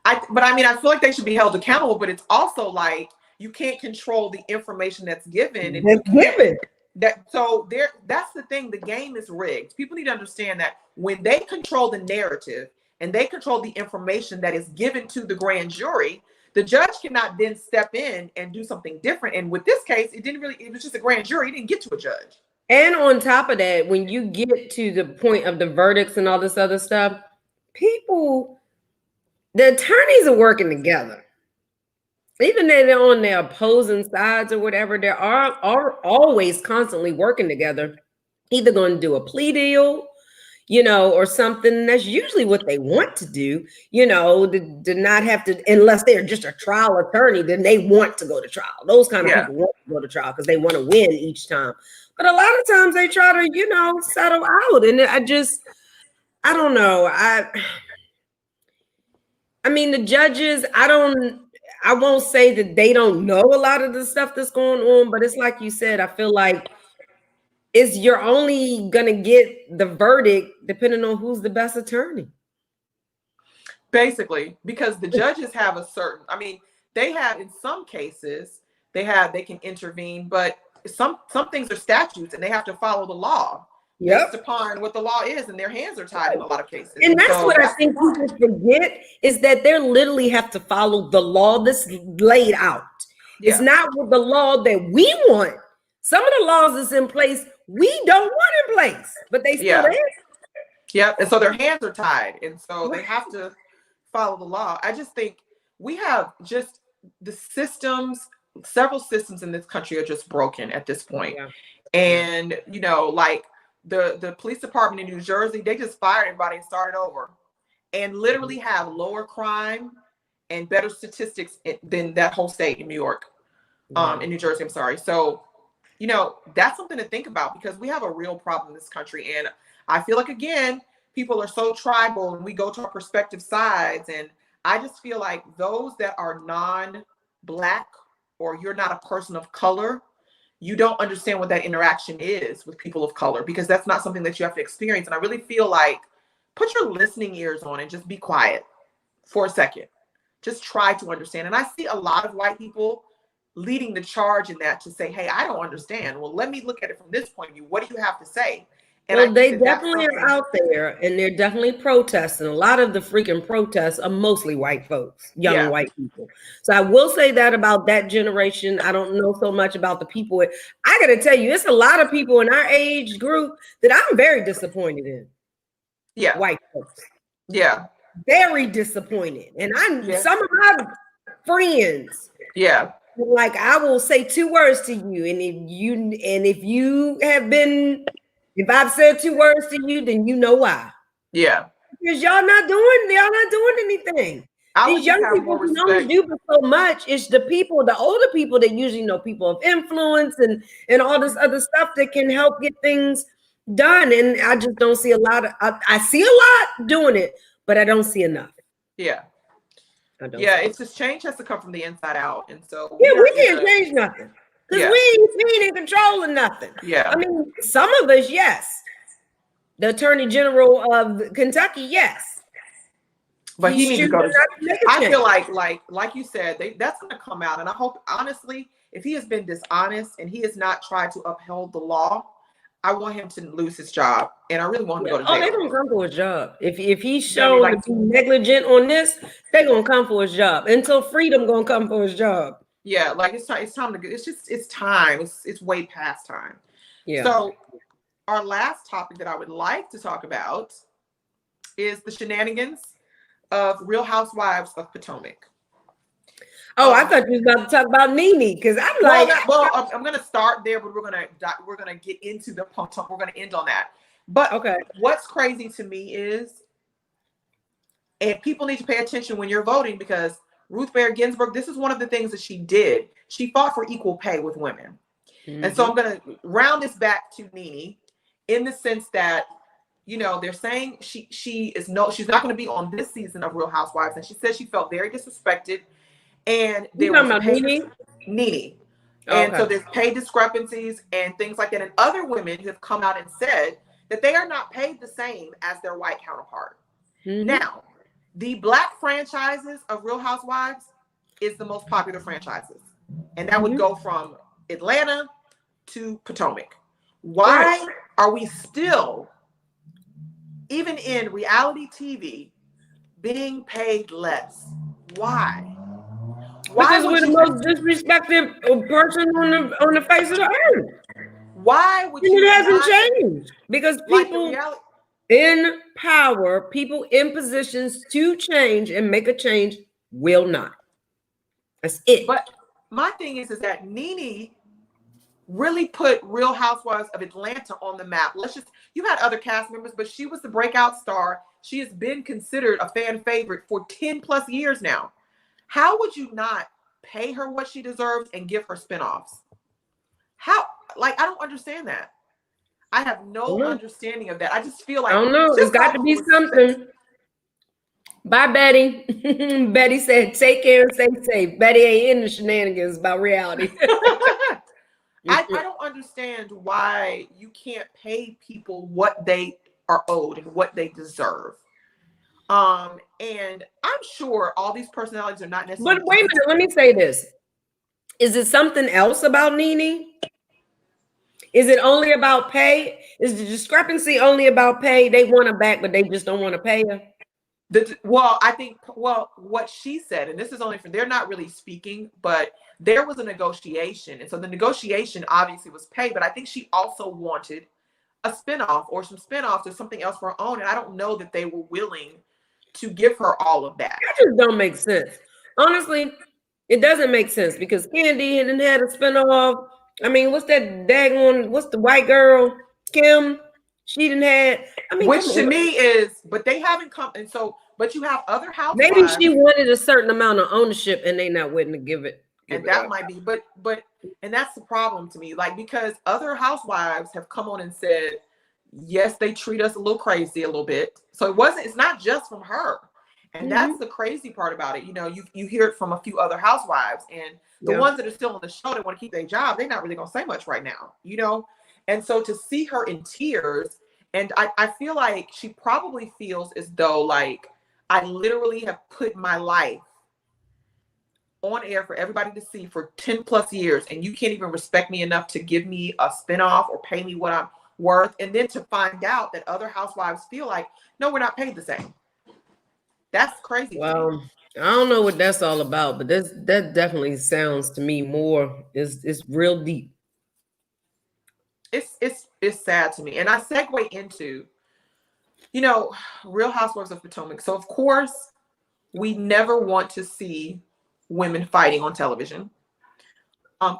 S2: But I mean, I feel like they should be held accountable, but it's also like you can't control the information that's given. And that's the thing. The game is rigged. People need to understand that when they control the narrative and they control the information that is given to the grand jury, the judge cannot then step in and do something different. And with this case, it was just a grand jury. It didn't get to a judge.
S1: And on top of that, when you get to the point of the verdicts and all this other stuff, the attorneys are working together. Even though they're on their opposing sides or whatever, they are always constantly working together, either going to do a plea deal, you know, or something. That's usually what they want to do, you know, to not have to, unless they're just a trial attorney, then they want to go to trial. Those kind of people want to go to trial because they want to win each time. But a lot of times they try to, you know, settle out. And I don't know. I mean, the judges, I won't say that they don't know a lot of the stuff that's going on, but it's like you said, I feel like you're only gonna get the verdict depending on who's the best attorney.
S2: Basically, because the judges have they have, in some cases, they can intervene, but some things are statutes and they have to follow the law. Based upon what the law is, and their hands are tied in a lot of cases.
S1: And that's what I think people forget, is that they literally have to follow the law that's laid out. Yeah. It's not with the law that we want. Some of the laws that's in place, we don't want in place, but they still there.
S2: Yeah, and so their hands are tied, and so they have to follow the law. I just think we have just the systems, several systems in this country are just broken at this point. Yeah. And, you know, like, the police department in New Jersey, they just fired everybody and started over, and literally have lower crime and better statistics than that whole state in New York, in New Jersey. I'm sorry. So, you know, that's something to think about, because we have a real problem in this country. And I feel like, again, people are so tribal and we go to our perspective sides. And I just feel like those that are non-Black, or you're not a person of color, you don't understand what that interaction is with people of color, because that's not something that you have to experience. And I really feel like, put your listening ears on and just be quiet for a second. Just try to understand. And I see a lot of white people leading the charge in that, to say, hey, I don't understand. Well, let me look at it from this point of view. What do you have to say? And
S1: well, they definitely are out there, and they're definitely protesting. A lot of the freaking protests are mostly white folks, young white people. So I will say that about that generation. I don't know so much about the people. I got to tell you, it's a lot of people in our age group that I'm very disappointed in.
S2: Yeah.
S1: White folks.
S2: Yeah.
S1: Very disappointed. And some of my friends.
S2: Yeah.
S1: Like, I will say 2 words to you. And if I've said 2 words to you, then you know why.
S2: Yeah.
S1: Because y'all not doing anything. These young people who know you so much, it's the older people that usually know people of influence and all this other stuff that can help get things done. And I just don't see a lot of, I see a lot doing it, but I don't see enough.
S2: Yeah. Yeah, it's just change has to come from the inside out. And so
S1: we can't change nothing. Because we ain't in control of nothing.
S2: Yeah.
S1: I mean, some of us, yes. The Attorney General of Kentucky, yes.
S2: But he needs to go to. I feel like you said, that's going to come out. And I hope, honestly, if he has been dishonest and he has not tried to uphold the law, I want him to lose his job. And I really want him to go to jail.
S1: Oh, they're going to come for his job. If he's shown to be negligent on this, they're going to come for his job. Until freedom going to come for his job.
S2: Yeah, like it's time to go. It's time. It's way past time.
S1: Yeah.
S2: So our last topic that I would like to talk about is the shenanigans of Real Housewives of Potomac.
S1: Oh, I thought you was about to talk about NeNe, because I'm
S2: I'm going to start there, but we're gonna get into the Potomac. We're going to end on that. But what's crazy to me is, and people need to pay attention when you're voting, because Ruth Bader Ginsburg, this is one of the things that she did. She fought for equal pay with women. Mm-hmm. And so I'm going to round this back to NeNe in the sense that, they're saying she's not going to be on this season of Real Housewives. And she said she felt very disrespected. And there was NeNe. And so there's pay discrepancies and things like that. And other women have come out and said that they are not paid the same as their white counterpart. Mm-hmm. Now, the Black franchises of Real Housewives is the most popular franchises. And that would go from Atlanta to Potomac. Why are we still, even in reality TV, being paid less? Why?
S1: Because we're the most disrespected person on the face of the earth.
S2: Why would you?
S1: It hasn't changed because people in power, people in positions to change and make a change will not. That's it.
S2: But my thing is that NeNe really put Real Housewives of Atlanta on the map. You had other cast members, but she was the breakout star. She has been considered a fan favorite for 10 plus years now. How would you not pay her what she deserves and give her spinoffs? How? I don't understand that. I have no understanding of that. I just feel like
S1: I don't know. It's got to be something. Bye, Betty. Betty said, "Take care and stay safe." Betty ain't in the shenanigans about reality.
S2: I don't understand why you can't pay people what they are owed and what they deserve. And I'm sure all these personalities are not necessarily.
S1: But wait a minute, let me say this. Is it something else about NeNe? Is it only about pay? Is the discrepancy only about pay? They want her back, but they just don't want to pay her.
S2: I think what she said, and this is only they're not really speaking, but there was a negotiation. And so the negotiation obviously was pay, but I think she also wanted a spinoff or some spinoffs or something else for her own. And I don't know that they were willing to give her all of that.
S1: That just don't make sense. Honestly, it doesn't make sense because Candy had a spinoff. I mean, what's the white girl, Kim? She didn't have. I mean,
S2: which to me is, but they haven't come. And so, but you have other housewives.
S1: Maybe she wanted a certain amount of ownership and they not willing to give it.
S2: And that might be, but, and that's the problem to me. Because other housewives have come on and said, yes, they treat us a little crazy a little bit. So it's not just from her. And that's the crazy part about it. You hear it from a few other housewives, and the ones that are still on the show that want to keep their job, they're not really going to say much right now, And so to see her in tears, and I feel like she probably feels as though I literally have put my life on air for everybody to see for 10 plus years, and you can't even respect me enough to give me a spinoff or pay me what I'm worth. And then to find out that other housewives feel like, no, we're not paid the same. That's crazy.
S1: Well, I don't know what that's all about, but that definitely sounds to me more it's real deep.
S2: It's sad to me. And I segue into, Real Housewives of Potomac. So of course, we never want to see women fighting on television.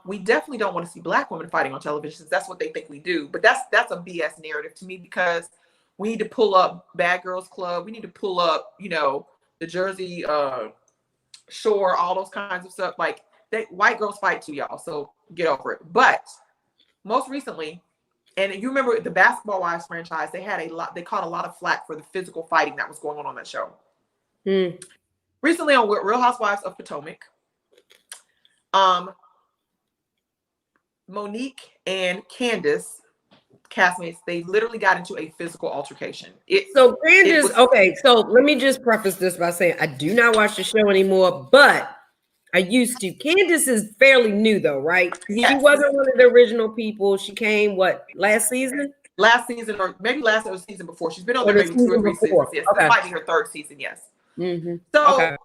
S2: We definitely don't want to see Black women fighting on television, since that's what they think we do. But that's a BS narrative to me, because we need to pull up Bad Girls Club. We need to pull up, the Jersey Shore, all those kinds of stuff. White girls fight too, y'all. So get over it. But most recently, and you remember the Basketball Wives franchise, they caught a lot of flack for the physical fighting that was going on that show. recently on Real Housewives of Potomac, Monique and Candace, castmates, they literally got into a physical altercation.
S1: So Candace, okay, so let me just preface this by saying I do not watch the show anymore, but I used to. Candace is fairly new though, right? Yes. She wasn't one of the original people. She came last season?
S2: Last season, or maybe last season before. She's been on there maybe 2 or 3 seasons. Yes, okay. This might be her 3rd season. Yes. Mm-hmm. So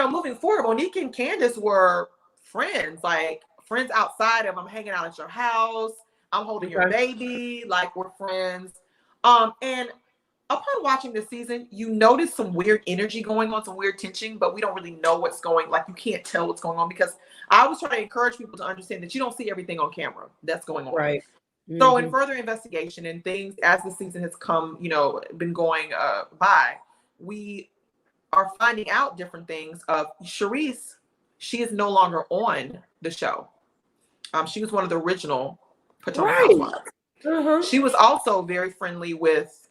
S2: moving forward, Monique and Candace were friends, like friends outside of I'm hanging out at your house, I'm holding your baby, like we're friends. And upon watching this season, you notice some weird energy going on, some weird tension, but we don't really know what's going. Like you can't tell what's going on because I always try to encourage people to understand that you don't see everything on camera that's going on.
S1: Right.
S2: So in further investigation and things as the season has come, been going by, we are finding out different things of Charisse. She is no longer on the show. She was one of the original Potomac Housewives. She was also very friendly with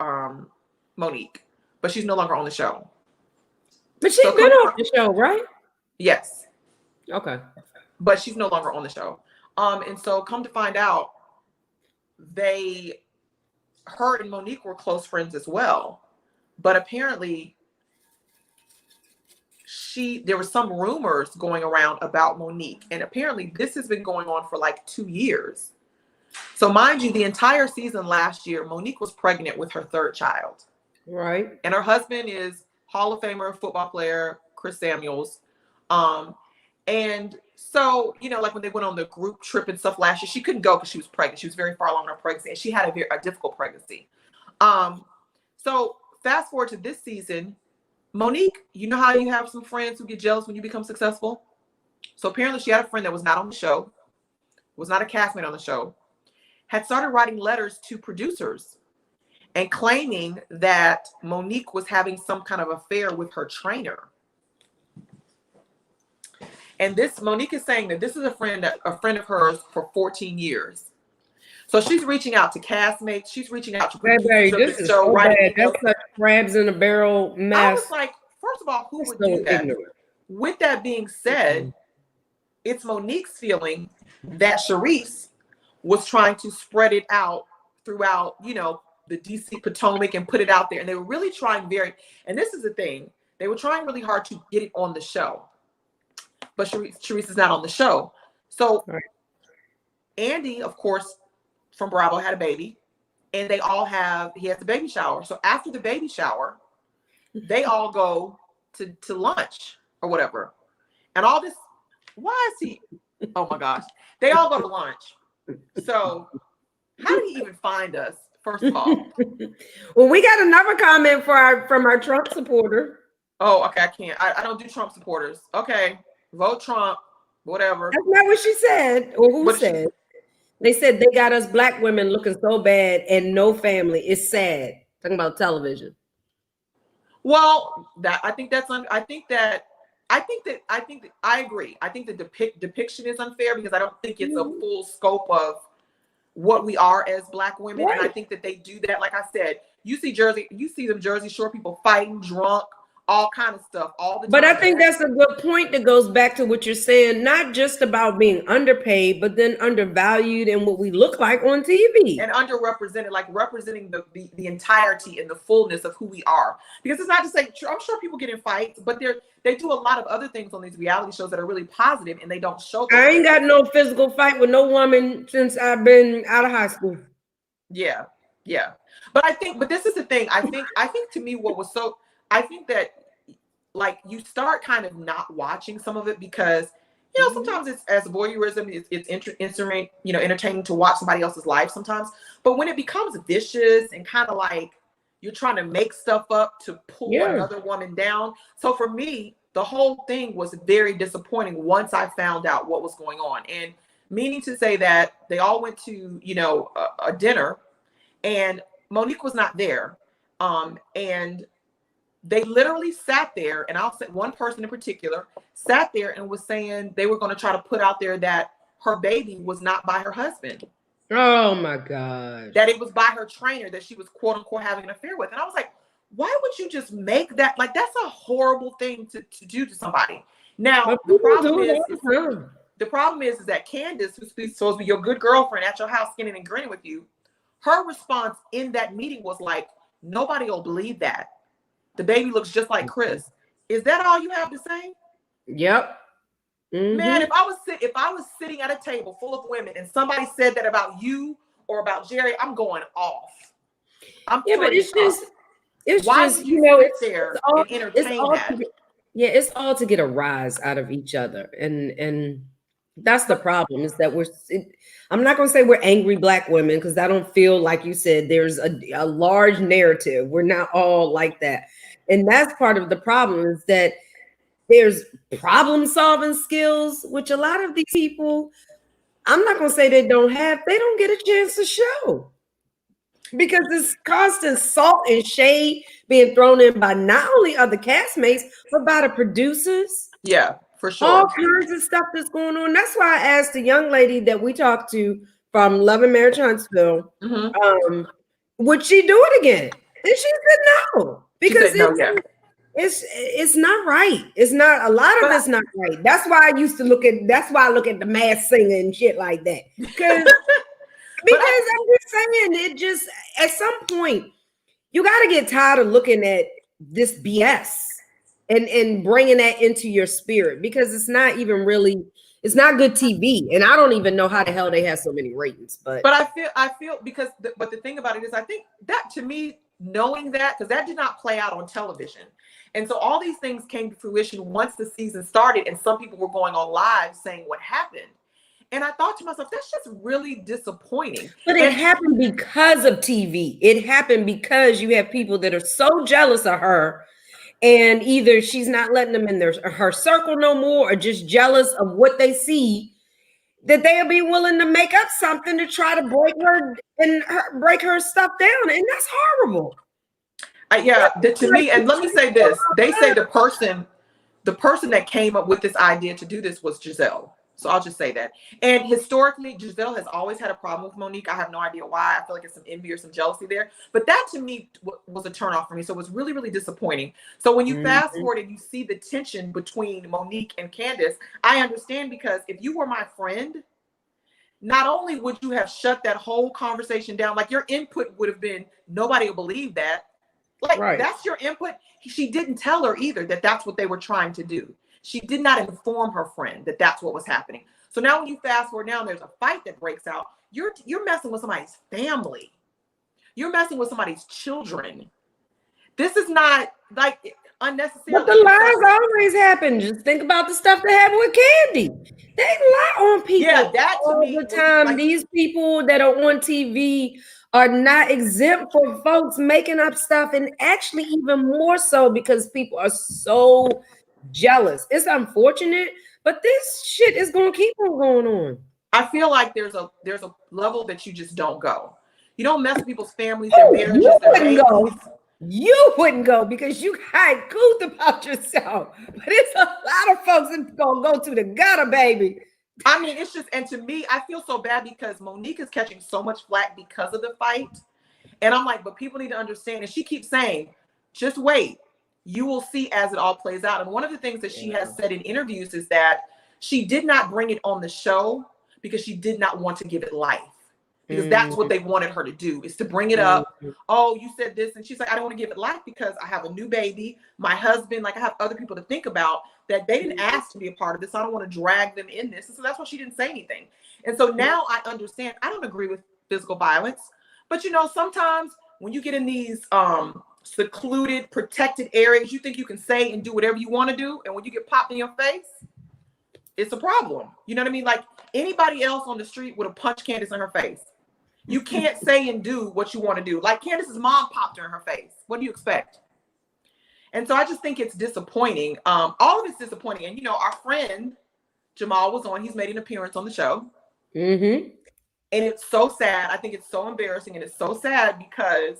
S2: Monique, but she's no longer on the show.
S1: But she's been on the show, right?
S2: Yes.
S1: Okay.
S2: But she's no longer on the show. And so come to find out, her and Monique were close friends as well. But apparently there were some rumors going around about Monique. And apparently this has been going on for like 2 years. So mind you, the entire season last year, Monique was pregnant with her 3rd child.
S1: Right.
S2: And her husband is Hall of Famer football player Chris Samuels. And so, like when they went on the group trip and stuff last year, she couldn't go because she was pregnant. She was very far along in her pregnancy and she had a difficult pregnancy. So fast forward to this season, Monique, you know how you have some friends who get jealous when you become successful? So apparently she had a friend that was not on the show, was not a castmate on the show, had started writing letters to producers and claiming that Monique was having some kind of affair with her trainer. And Monique is saying that this is a friend of hers for 14 years. So she's reaching out to castmates. She's reaching out to producers of the show.
S1: That's such crabs in a barrel mess.
S2: I was like, first of all, who would do that? Ignorant. With that being said, it's Monique's feeling that Charisse was trying to spread it out throughout, the DC Potomac and put it out there. And they were really trying and this is the thing, they were trying really hard to get it on the show. But Charisse is not on the show. So Andy, of course, from Bravo had a baby and he has a baby shower. So after the baby shower, they all go to lunch or whatever. And all this, why is he, oh my gosh. They all go to lunch. So how did he even find us, first of all?
S1: Well, we got another comment from our Trump supporter.
S2: Oh, okay, I can't. I don't do Trump supporters. Okay, vote Trump, whatever.
S1: That's not what she said, or who said. They said they got us Black women looking so bad and no family. It's sad. Talking about television.
S2: Well, I agree. I think the depiction is unfair because I don't think it's a full scope of what we are as Black women. Right. And I think that they do that. Like I said, you see them Jersey Shore people fighting, drunk, all kind of stuff all the time.
S1: But I think that's a good point that goes back to what you're saying, not just about being underpaid, but then undervalued and what we look like on TV.
S2: And underrepresented, like representing the entirety and the fullness of who we are. Because it's not to say, I'm sure people get in fights, but they do a lot of other things on these reality shows that are really positive and they don't show them.
S1: I ain't got no physical fight with no woman since I've been out of high school.
S2: Yeah. But this is the thing. I think to me what was so, I think that like you start kind of not watching some of it because sometimes it's as voyeurism, it's entertaining to watch somebody else's life sometimes. But when it becomes vicious and kind of like you're trying to make stuff up to pull another woman down. So for me, the whole thing was very disappointing once I found out what was going on. And meaning to say that they all went to, a dinner and Monique was not there. And they literally sat there, and I'll say one person in particular sat there and was saying they were going to try to put out there that her baby was not by her husband.
S1: Oh my God.
S2: That it was by her trainer that she was quote unquote having an affair with. And I was like, why would would you just make that, like, that's a horrible thing to do to somebody. Now, the problem is that Candace, who's supposed to be your good girlfriend at your house, skinning and grinning with you, her response in that meeting was like, nobody will believe that. The baby looks just like Chris. Is that all you have to say?
S1: Yep.
S2: Man, if I was sitting at a table full of women and somebody said that about you or about Jerry, I'm going off.
S1: But it's just it's all to get a rise out of each other, and that's the problem, is that I'm not going to say we're angry Black women, because I don't feel, like you said, there's a large narrative. We're not all like that, and that's part of the problem, is that there's problem solving skills, which a lot of these people, I'm not going to say they don't get a chance to show, because it's constant salt and shade being thrown in by not only other castmates, but by the producers.
S2: Yeah, for sure.
S1: All kinds of stuff that's going on. That's why I asked the young lady that we talked to from Love and Marriage Huntsville, would she do it again? And she said no, because it's not right. It's not, a lot of it's not right. That's why I look at the Masked Singer and shit like that. Because I'm just saying, it just, at some point, you got to get tired of looking at this BS and bringing that into your spirit, because it's not even really, it's not good TV. And I don't even know how the hell they have so many ratings. But
S2: I feel because, but the thing about it is, I think that, to me, knowing that, because that did not play out on television. And so all these things came to fruition once the season started, and some people were going on live saying what happened. And I thought to myself, that's just really disappointing.
S1: But it happened because of TV. It happened because you have people that are so jealous of her, and either she's not letting them in her circle no more, or just jealous of what they see, that they'll be willing to make up something to try to break her and break her stuff down. And that's horrible.
S2: To me, and let me say this, they say the person that came up with this idea to do this was Giselle. So I'll just say that. And historically, Giselle has always had a problem with Monique. I have no idea why. I feel like it's some envy or some jealousy there. But that, to me, was a turnoff for me. So it was really, really disappointing. So when you fast forward and you see the tension between Monique and Candace, I understand, because if you were my friend, not only would you have shut that whole conversation down, like, your input would have been, nobody will believe that. Like, that's your input. She didn't tell her either that that's what they were trying to do. She did not inform her friend that that's what was happening. So now when you fast forward now, there's a fight that breaks out. You're messing with somebody's family. You're messing with somebody's children. This is not, like, unnecessary.
S1: But the lies always happen. Just think about the stuff that happened with Candy. They lie on people all the time. Like, these people that are on TV are not exempt for folks making up stuff, and actually even more so because people are so jealous. It's unfortunate, but this shit is going to keep on going on.
S2: I feel like there's a level that you just don't go. You don't mess with people's families, their marriages,
S1: You wouldn't go because you got good about yourself. But it's a lot of folks that's going to go to the gutter, baby.
S2: I mean, it's just, and to me, I feel so bad because Monique is catching so much flack because of the fight. And I'm like, but people need to understand. And she keeps saying, just wait. You will see as it all plays out. And one of the things that she has said in interviews is that she did not bring it on the show because she did not want to give it life. Because that's what they wanted her to do, is to bring it up. Oh, you said this. And she's like, I don't want to give it life because I have a new baby, my husband, like, I have other people to think about that they didn't ask to be a part of this. So I don't want to drag them in this. And so that's why she didn't say anything. And so now I understand. I don't agree with physical violence, but, you know, sometimes when you get in these secluded, protected areas, you think you can say and do whatever you want to do. And when you get popped in your face, it's a problem. You know what I mean? Like, anybody else on the street would have punched Candace in her face. You can't say and do what you want to do. Like, Candace's mom popped her in her face. What do you expect? And so I just think it's disappointing. All of it's disappointing. And, you know, our friend Jamal was on. He's made an appearance on the show. And it's so sad. I think it's so embarrassing. And it's so sad because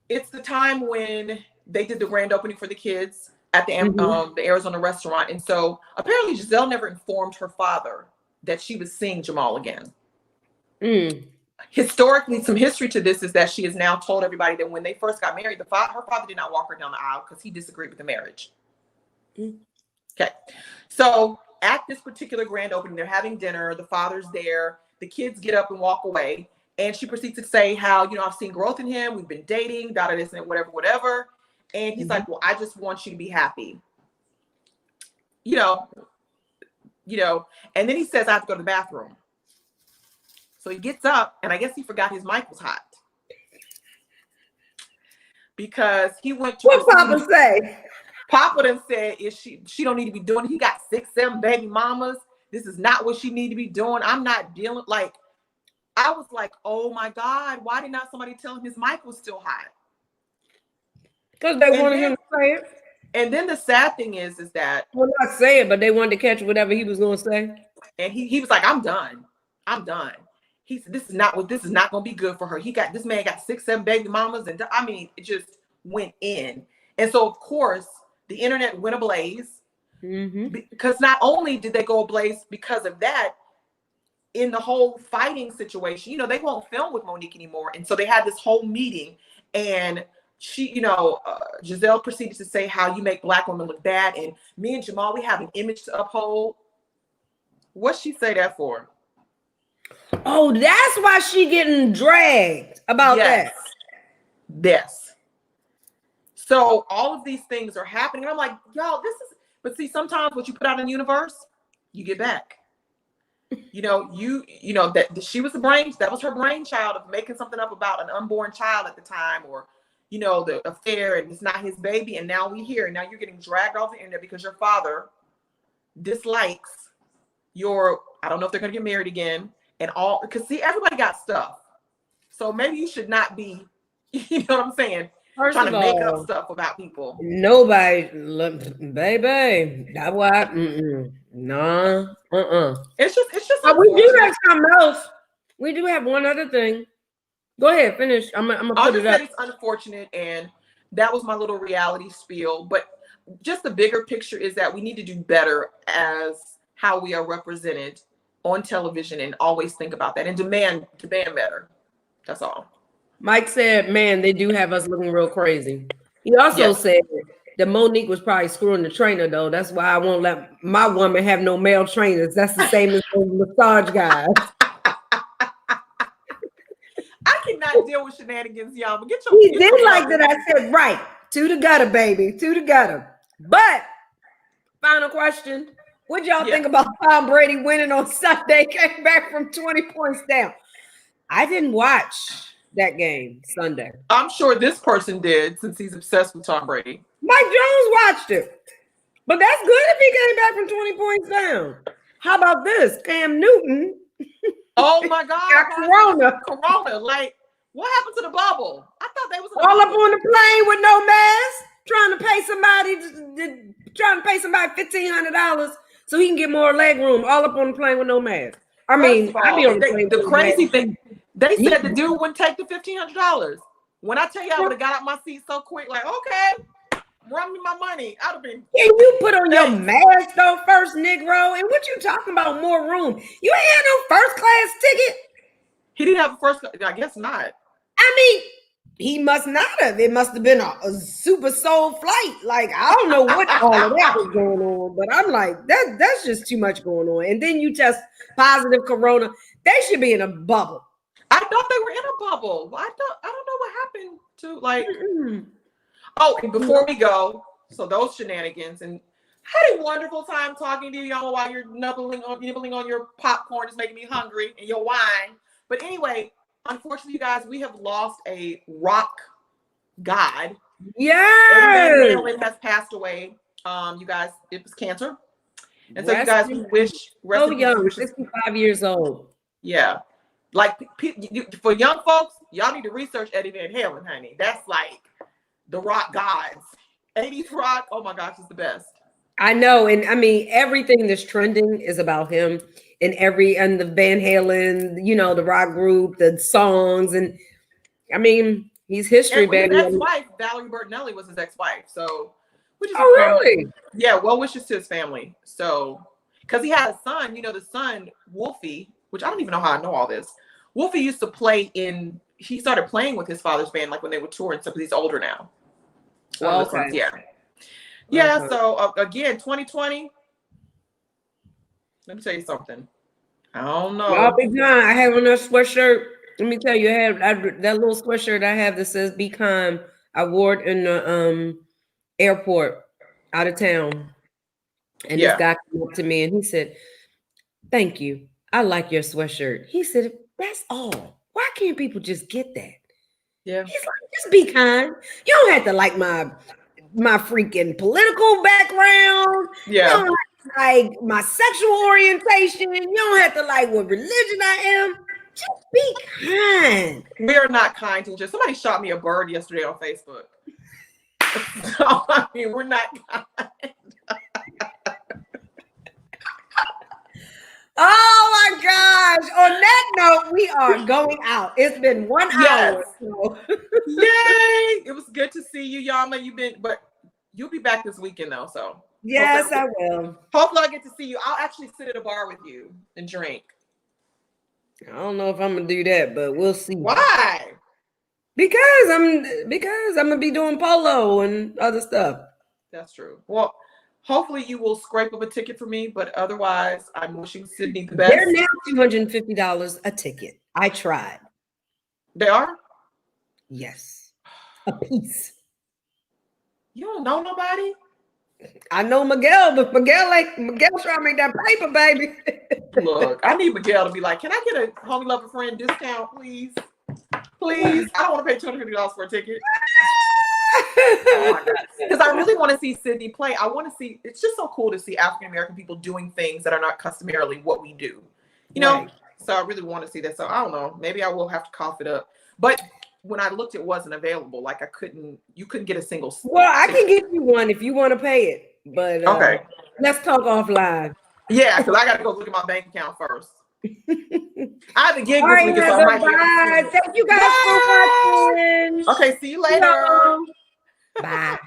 S2: it's the time when they did the grand opening for the kids at the Arizona restaurant. And so apparently Giselle never informed her father that she was seeing Jamal again. historically, some history to this is that she has now told everybody that when they first got married, her father did not walk her down the aisle because he disagreed with the marriage. Okay. So at this particular grand opening, they're having dinner. The father's there. The kids get up and walk away. And she proceeds to say how, I've seen growth in him. We've been dating, this and whatever. And he's like, well, I just want you to be happy. And then he says, I have to go to the bathroom. So he gets up, and I guess he forgot his mic was hot. Because he went to—
S1: What Papa say?
S2: Papa done said, she don't need to be doing it. He got 6, 7 baby mamas. This is not what she need to be doing. I'm not dealing, I was like, oh my God, why did not somebody tell him his mic was still hot?
S1: Because they wanted him to say it.
S2: And then the sad thing is that—
S1: well, not say it, but they wanted to catch whatever he was going to say.
S2: And he was like, I'm done. He said, this is not going to be good for her. This man got 6, 7 baby mamas. And it just went in. And so, of course, the internet went ablaze. Because not only did they go ablaze because of that, in the whole fighting situation, they won't film with Monique anymore. And so they had this whole meeting, and she, Giselle proceeded to say how you make Black women look bad. And me and Jamal, we have an image to uphold. What's she say that for?
S1: Oh, that's why she getting dragged about that.
S2: Yes. So all of these things are happening. And I'm like, y'all, but see, sometimes what you put out in the universe, you get back. That she was that was her brainchild of making something up about an unborn child at the time, or, the affair, and it's not his baby. And now we hear, and now you're getting dragged off the internet because your father dislikes I don't know if they're going to get married again. And all, because see, everybody got stuff. So maybe you should not be, you know what I'm saying?
S1: First
S2: trying to make
S1: all,
S2: up stuff about people.
S1: Nobody, baby, that's why, nah,
S2: It's just.
S1: We do have something else. We do have one other thing. Go ahead, finish. I'm gonna put it up.
S2: It's unfortunate, and that was my little reality spiel. But just the bigger picture is that we need to do better as how we are represented on television, and always think about that and demand better. That's all.
S1: Mike said, man, they do have us looking real crazy. He also said that Monique was probably screwing the trainer, though. That's why I won't let my woman have no male trainers. That's the same as those massage guys.
S2: I cannot deal with shenanigans, y'all. But
S1: he did like that. I said, right, to the gutter, baby, to the gutter. But final question. What y'all think about Tom Brady winning on Sunday? Came back from 20 points down. I didn't watch that game Sunday.
S2: I'm sure this person did, since he's obsessed with Tom Brady.
S1: Mike Jones watched it. But that's good if he came back from 20 points down. How about this? Cam Newton.
S2: Oh my God.
S1: Got corona.
S2: Like, what happened to the bubble? I thought they was
S1: all up on the plane with no mask, trying to pay somebody $1,500 so he can get more leg room, all up on the plane with no mask. I mean,
S2: I be on the plane. The crazy thing, they said the dude wouldn't take the $1,500. When I tell you I would have got out my seat so quick, like, okay, run me my money. I'd have been.
S1: Can you put on your mask though first, Negro? And what you talking about more room? You ain't had no first class ticket.
S2: He didn't have a first. I guess not.
S1: I mean, he must not have. It must have been a super soul flight. Like, I don't know what all of that was going on, but I'm like, that's just too much going on. And then you test positive corona. They should be in a bubble.
S2: I thought they were in a bubble. I don't know what happened to Oh, and before we go, so those shenanigans, and had a wonderful time talking to you, y'all, while you're nibbling on your popcorn. It's making me hungry, and your wine. But anyway, unfortunately, you guys, we have lost a rock god.
S1: Yeah.
S2: Eddie Van Halen has passed away. You guys, it was cancer. And so you guys, we wish.
S1: So young, 65 years old.
S2: Yeah. Like, for young folks, y'all need to research Eddie Van Halen, honey. That's like the rock gods. 80s rock, oh my gosh, it's the best.
S1: I know, and I mean, everything that's trending is about him, and the Van Halen, the rock group, the songs, and I mean, he's history, baby.
S2: His ex-wife, Valerie Bertinelli, was his ex-wife. So,
S1: really?
S2: Yeah. Well wishes to his family. So, because he had a son, the son Wolfie, which I don't even know how I know all this. Wolfie used to play in. He started playing with his father's band like when they were touring. So he's older now. One of the sons, yeah. Yeah. Okay. So again, 2020. Let me tell you something. I don't know.
S1: I'll be kind. I have on a sweatshirt. Let me tell you, I have that little sweatshirt I have that says "Be Kind." I wore it in the airport out of town, and this guy came up to me and he said, "Thank you. I like your sweatshirt." He said, "That's all. Why can't people just get that?"
S2: Yeah.
S1: He's like, "Just be kind. You don't have to like my freaking political background.
S2: Yeah.
S1: You don't have to like my sexual orientation. You don't have to like what religion I am. Just be kind."
S2: We are not kind to just somebody shot me a bird yesterday on Facebook. So I mean, we're not kind.
S1: Oh my gosh. On that note, we are going out. It's been 1 hour. So.
S2: Yay. It was good to see you, Yama. But you'll be back this weekend though. So
S1: yes, I will.
S2: Hopefully I get to see you. I'll actually sit at a bar with you and drink.
S1: I don't know if I'm gonna do that, but we'll see.
S2: Why?
S1: Because I'm gonna be doing polo and other stuff.
S2: That's true. Well, hopefully you will scrape up a ticket for me, but otherwise, I'm wishing Sydney the best.
S1: They're now $250 a ticket. I tried.
S2: They are?
S1: Yes. A piece.
S2: You don't know nobody?
S1: I know Miguel, but Miguel trying to make that paper, baby.
S2: Look, I need Miguel to be like, can I get a homie lover friend discount, please? Please. I don't want to pay $250 for a ticket. Oh my God. Because I really want to see Sydney play. I want to see, it's just so cool to see African American people doing things that are not customarily what we do. You know? Right. So I really want to see that. So I don't know. Maybe I will have to cough it up. But when I looked, it wasn't available. Like you couldn't get a single.
S1: Well, I can give you one if you want to pay it. But
S2: okay.
S1: Let's talk offline.
S2: Yeah, because I got to go look at my bank account first. I have a gig this weekend, so I might.
S1: Thank you guys for watching.
S2: Okay, see you later.
S1: Bye.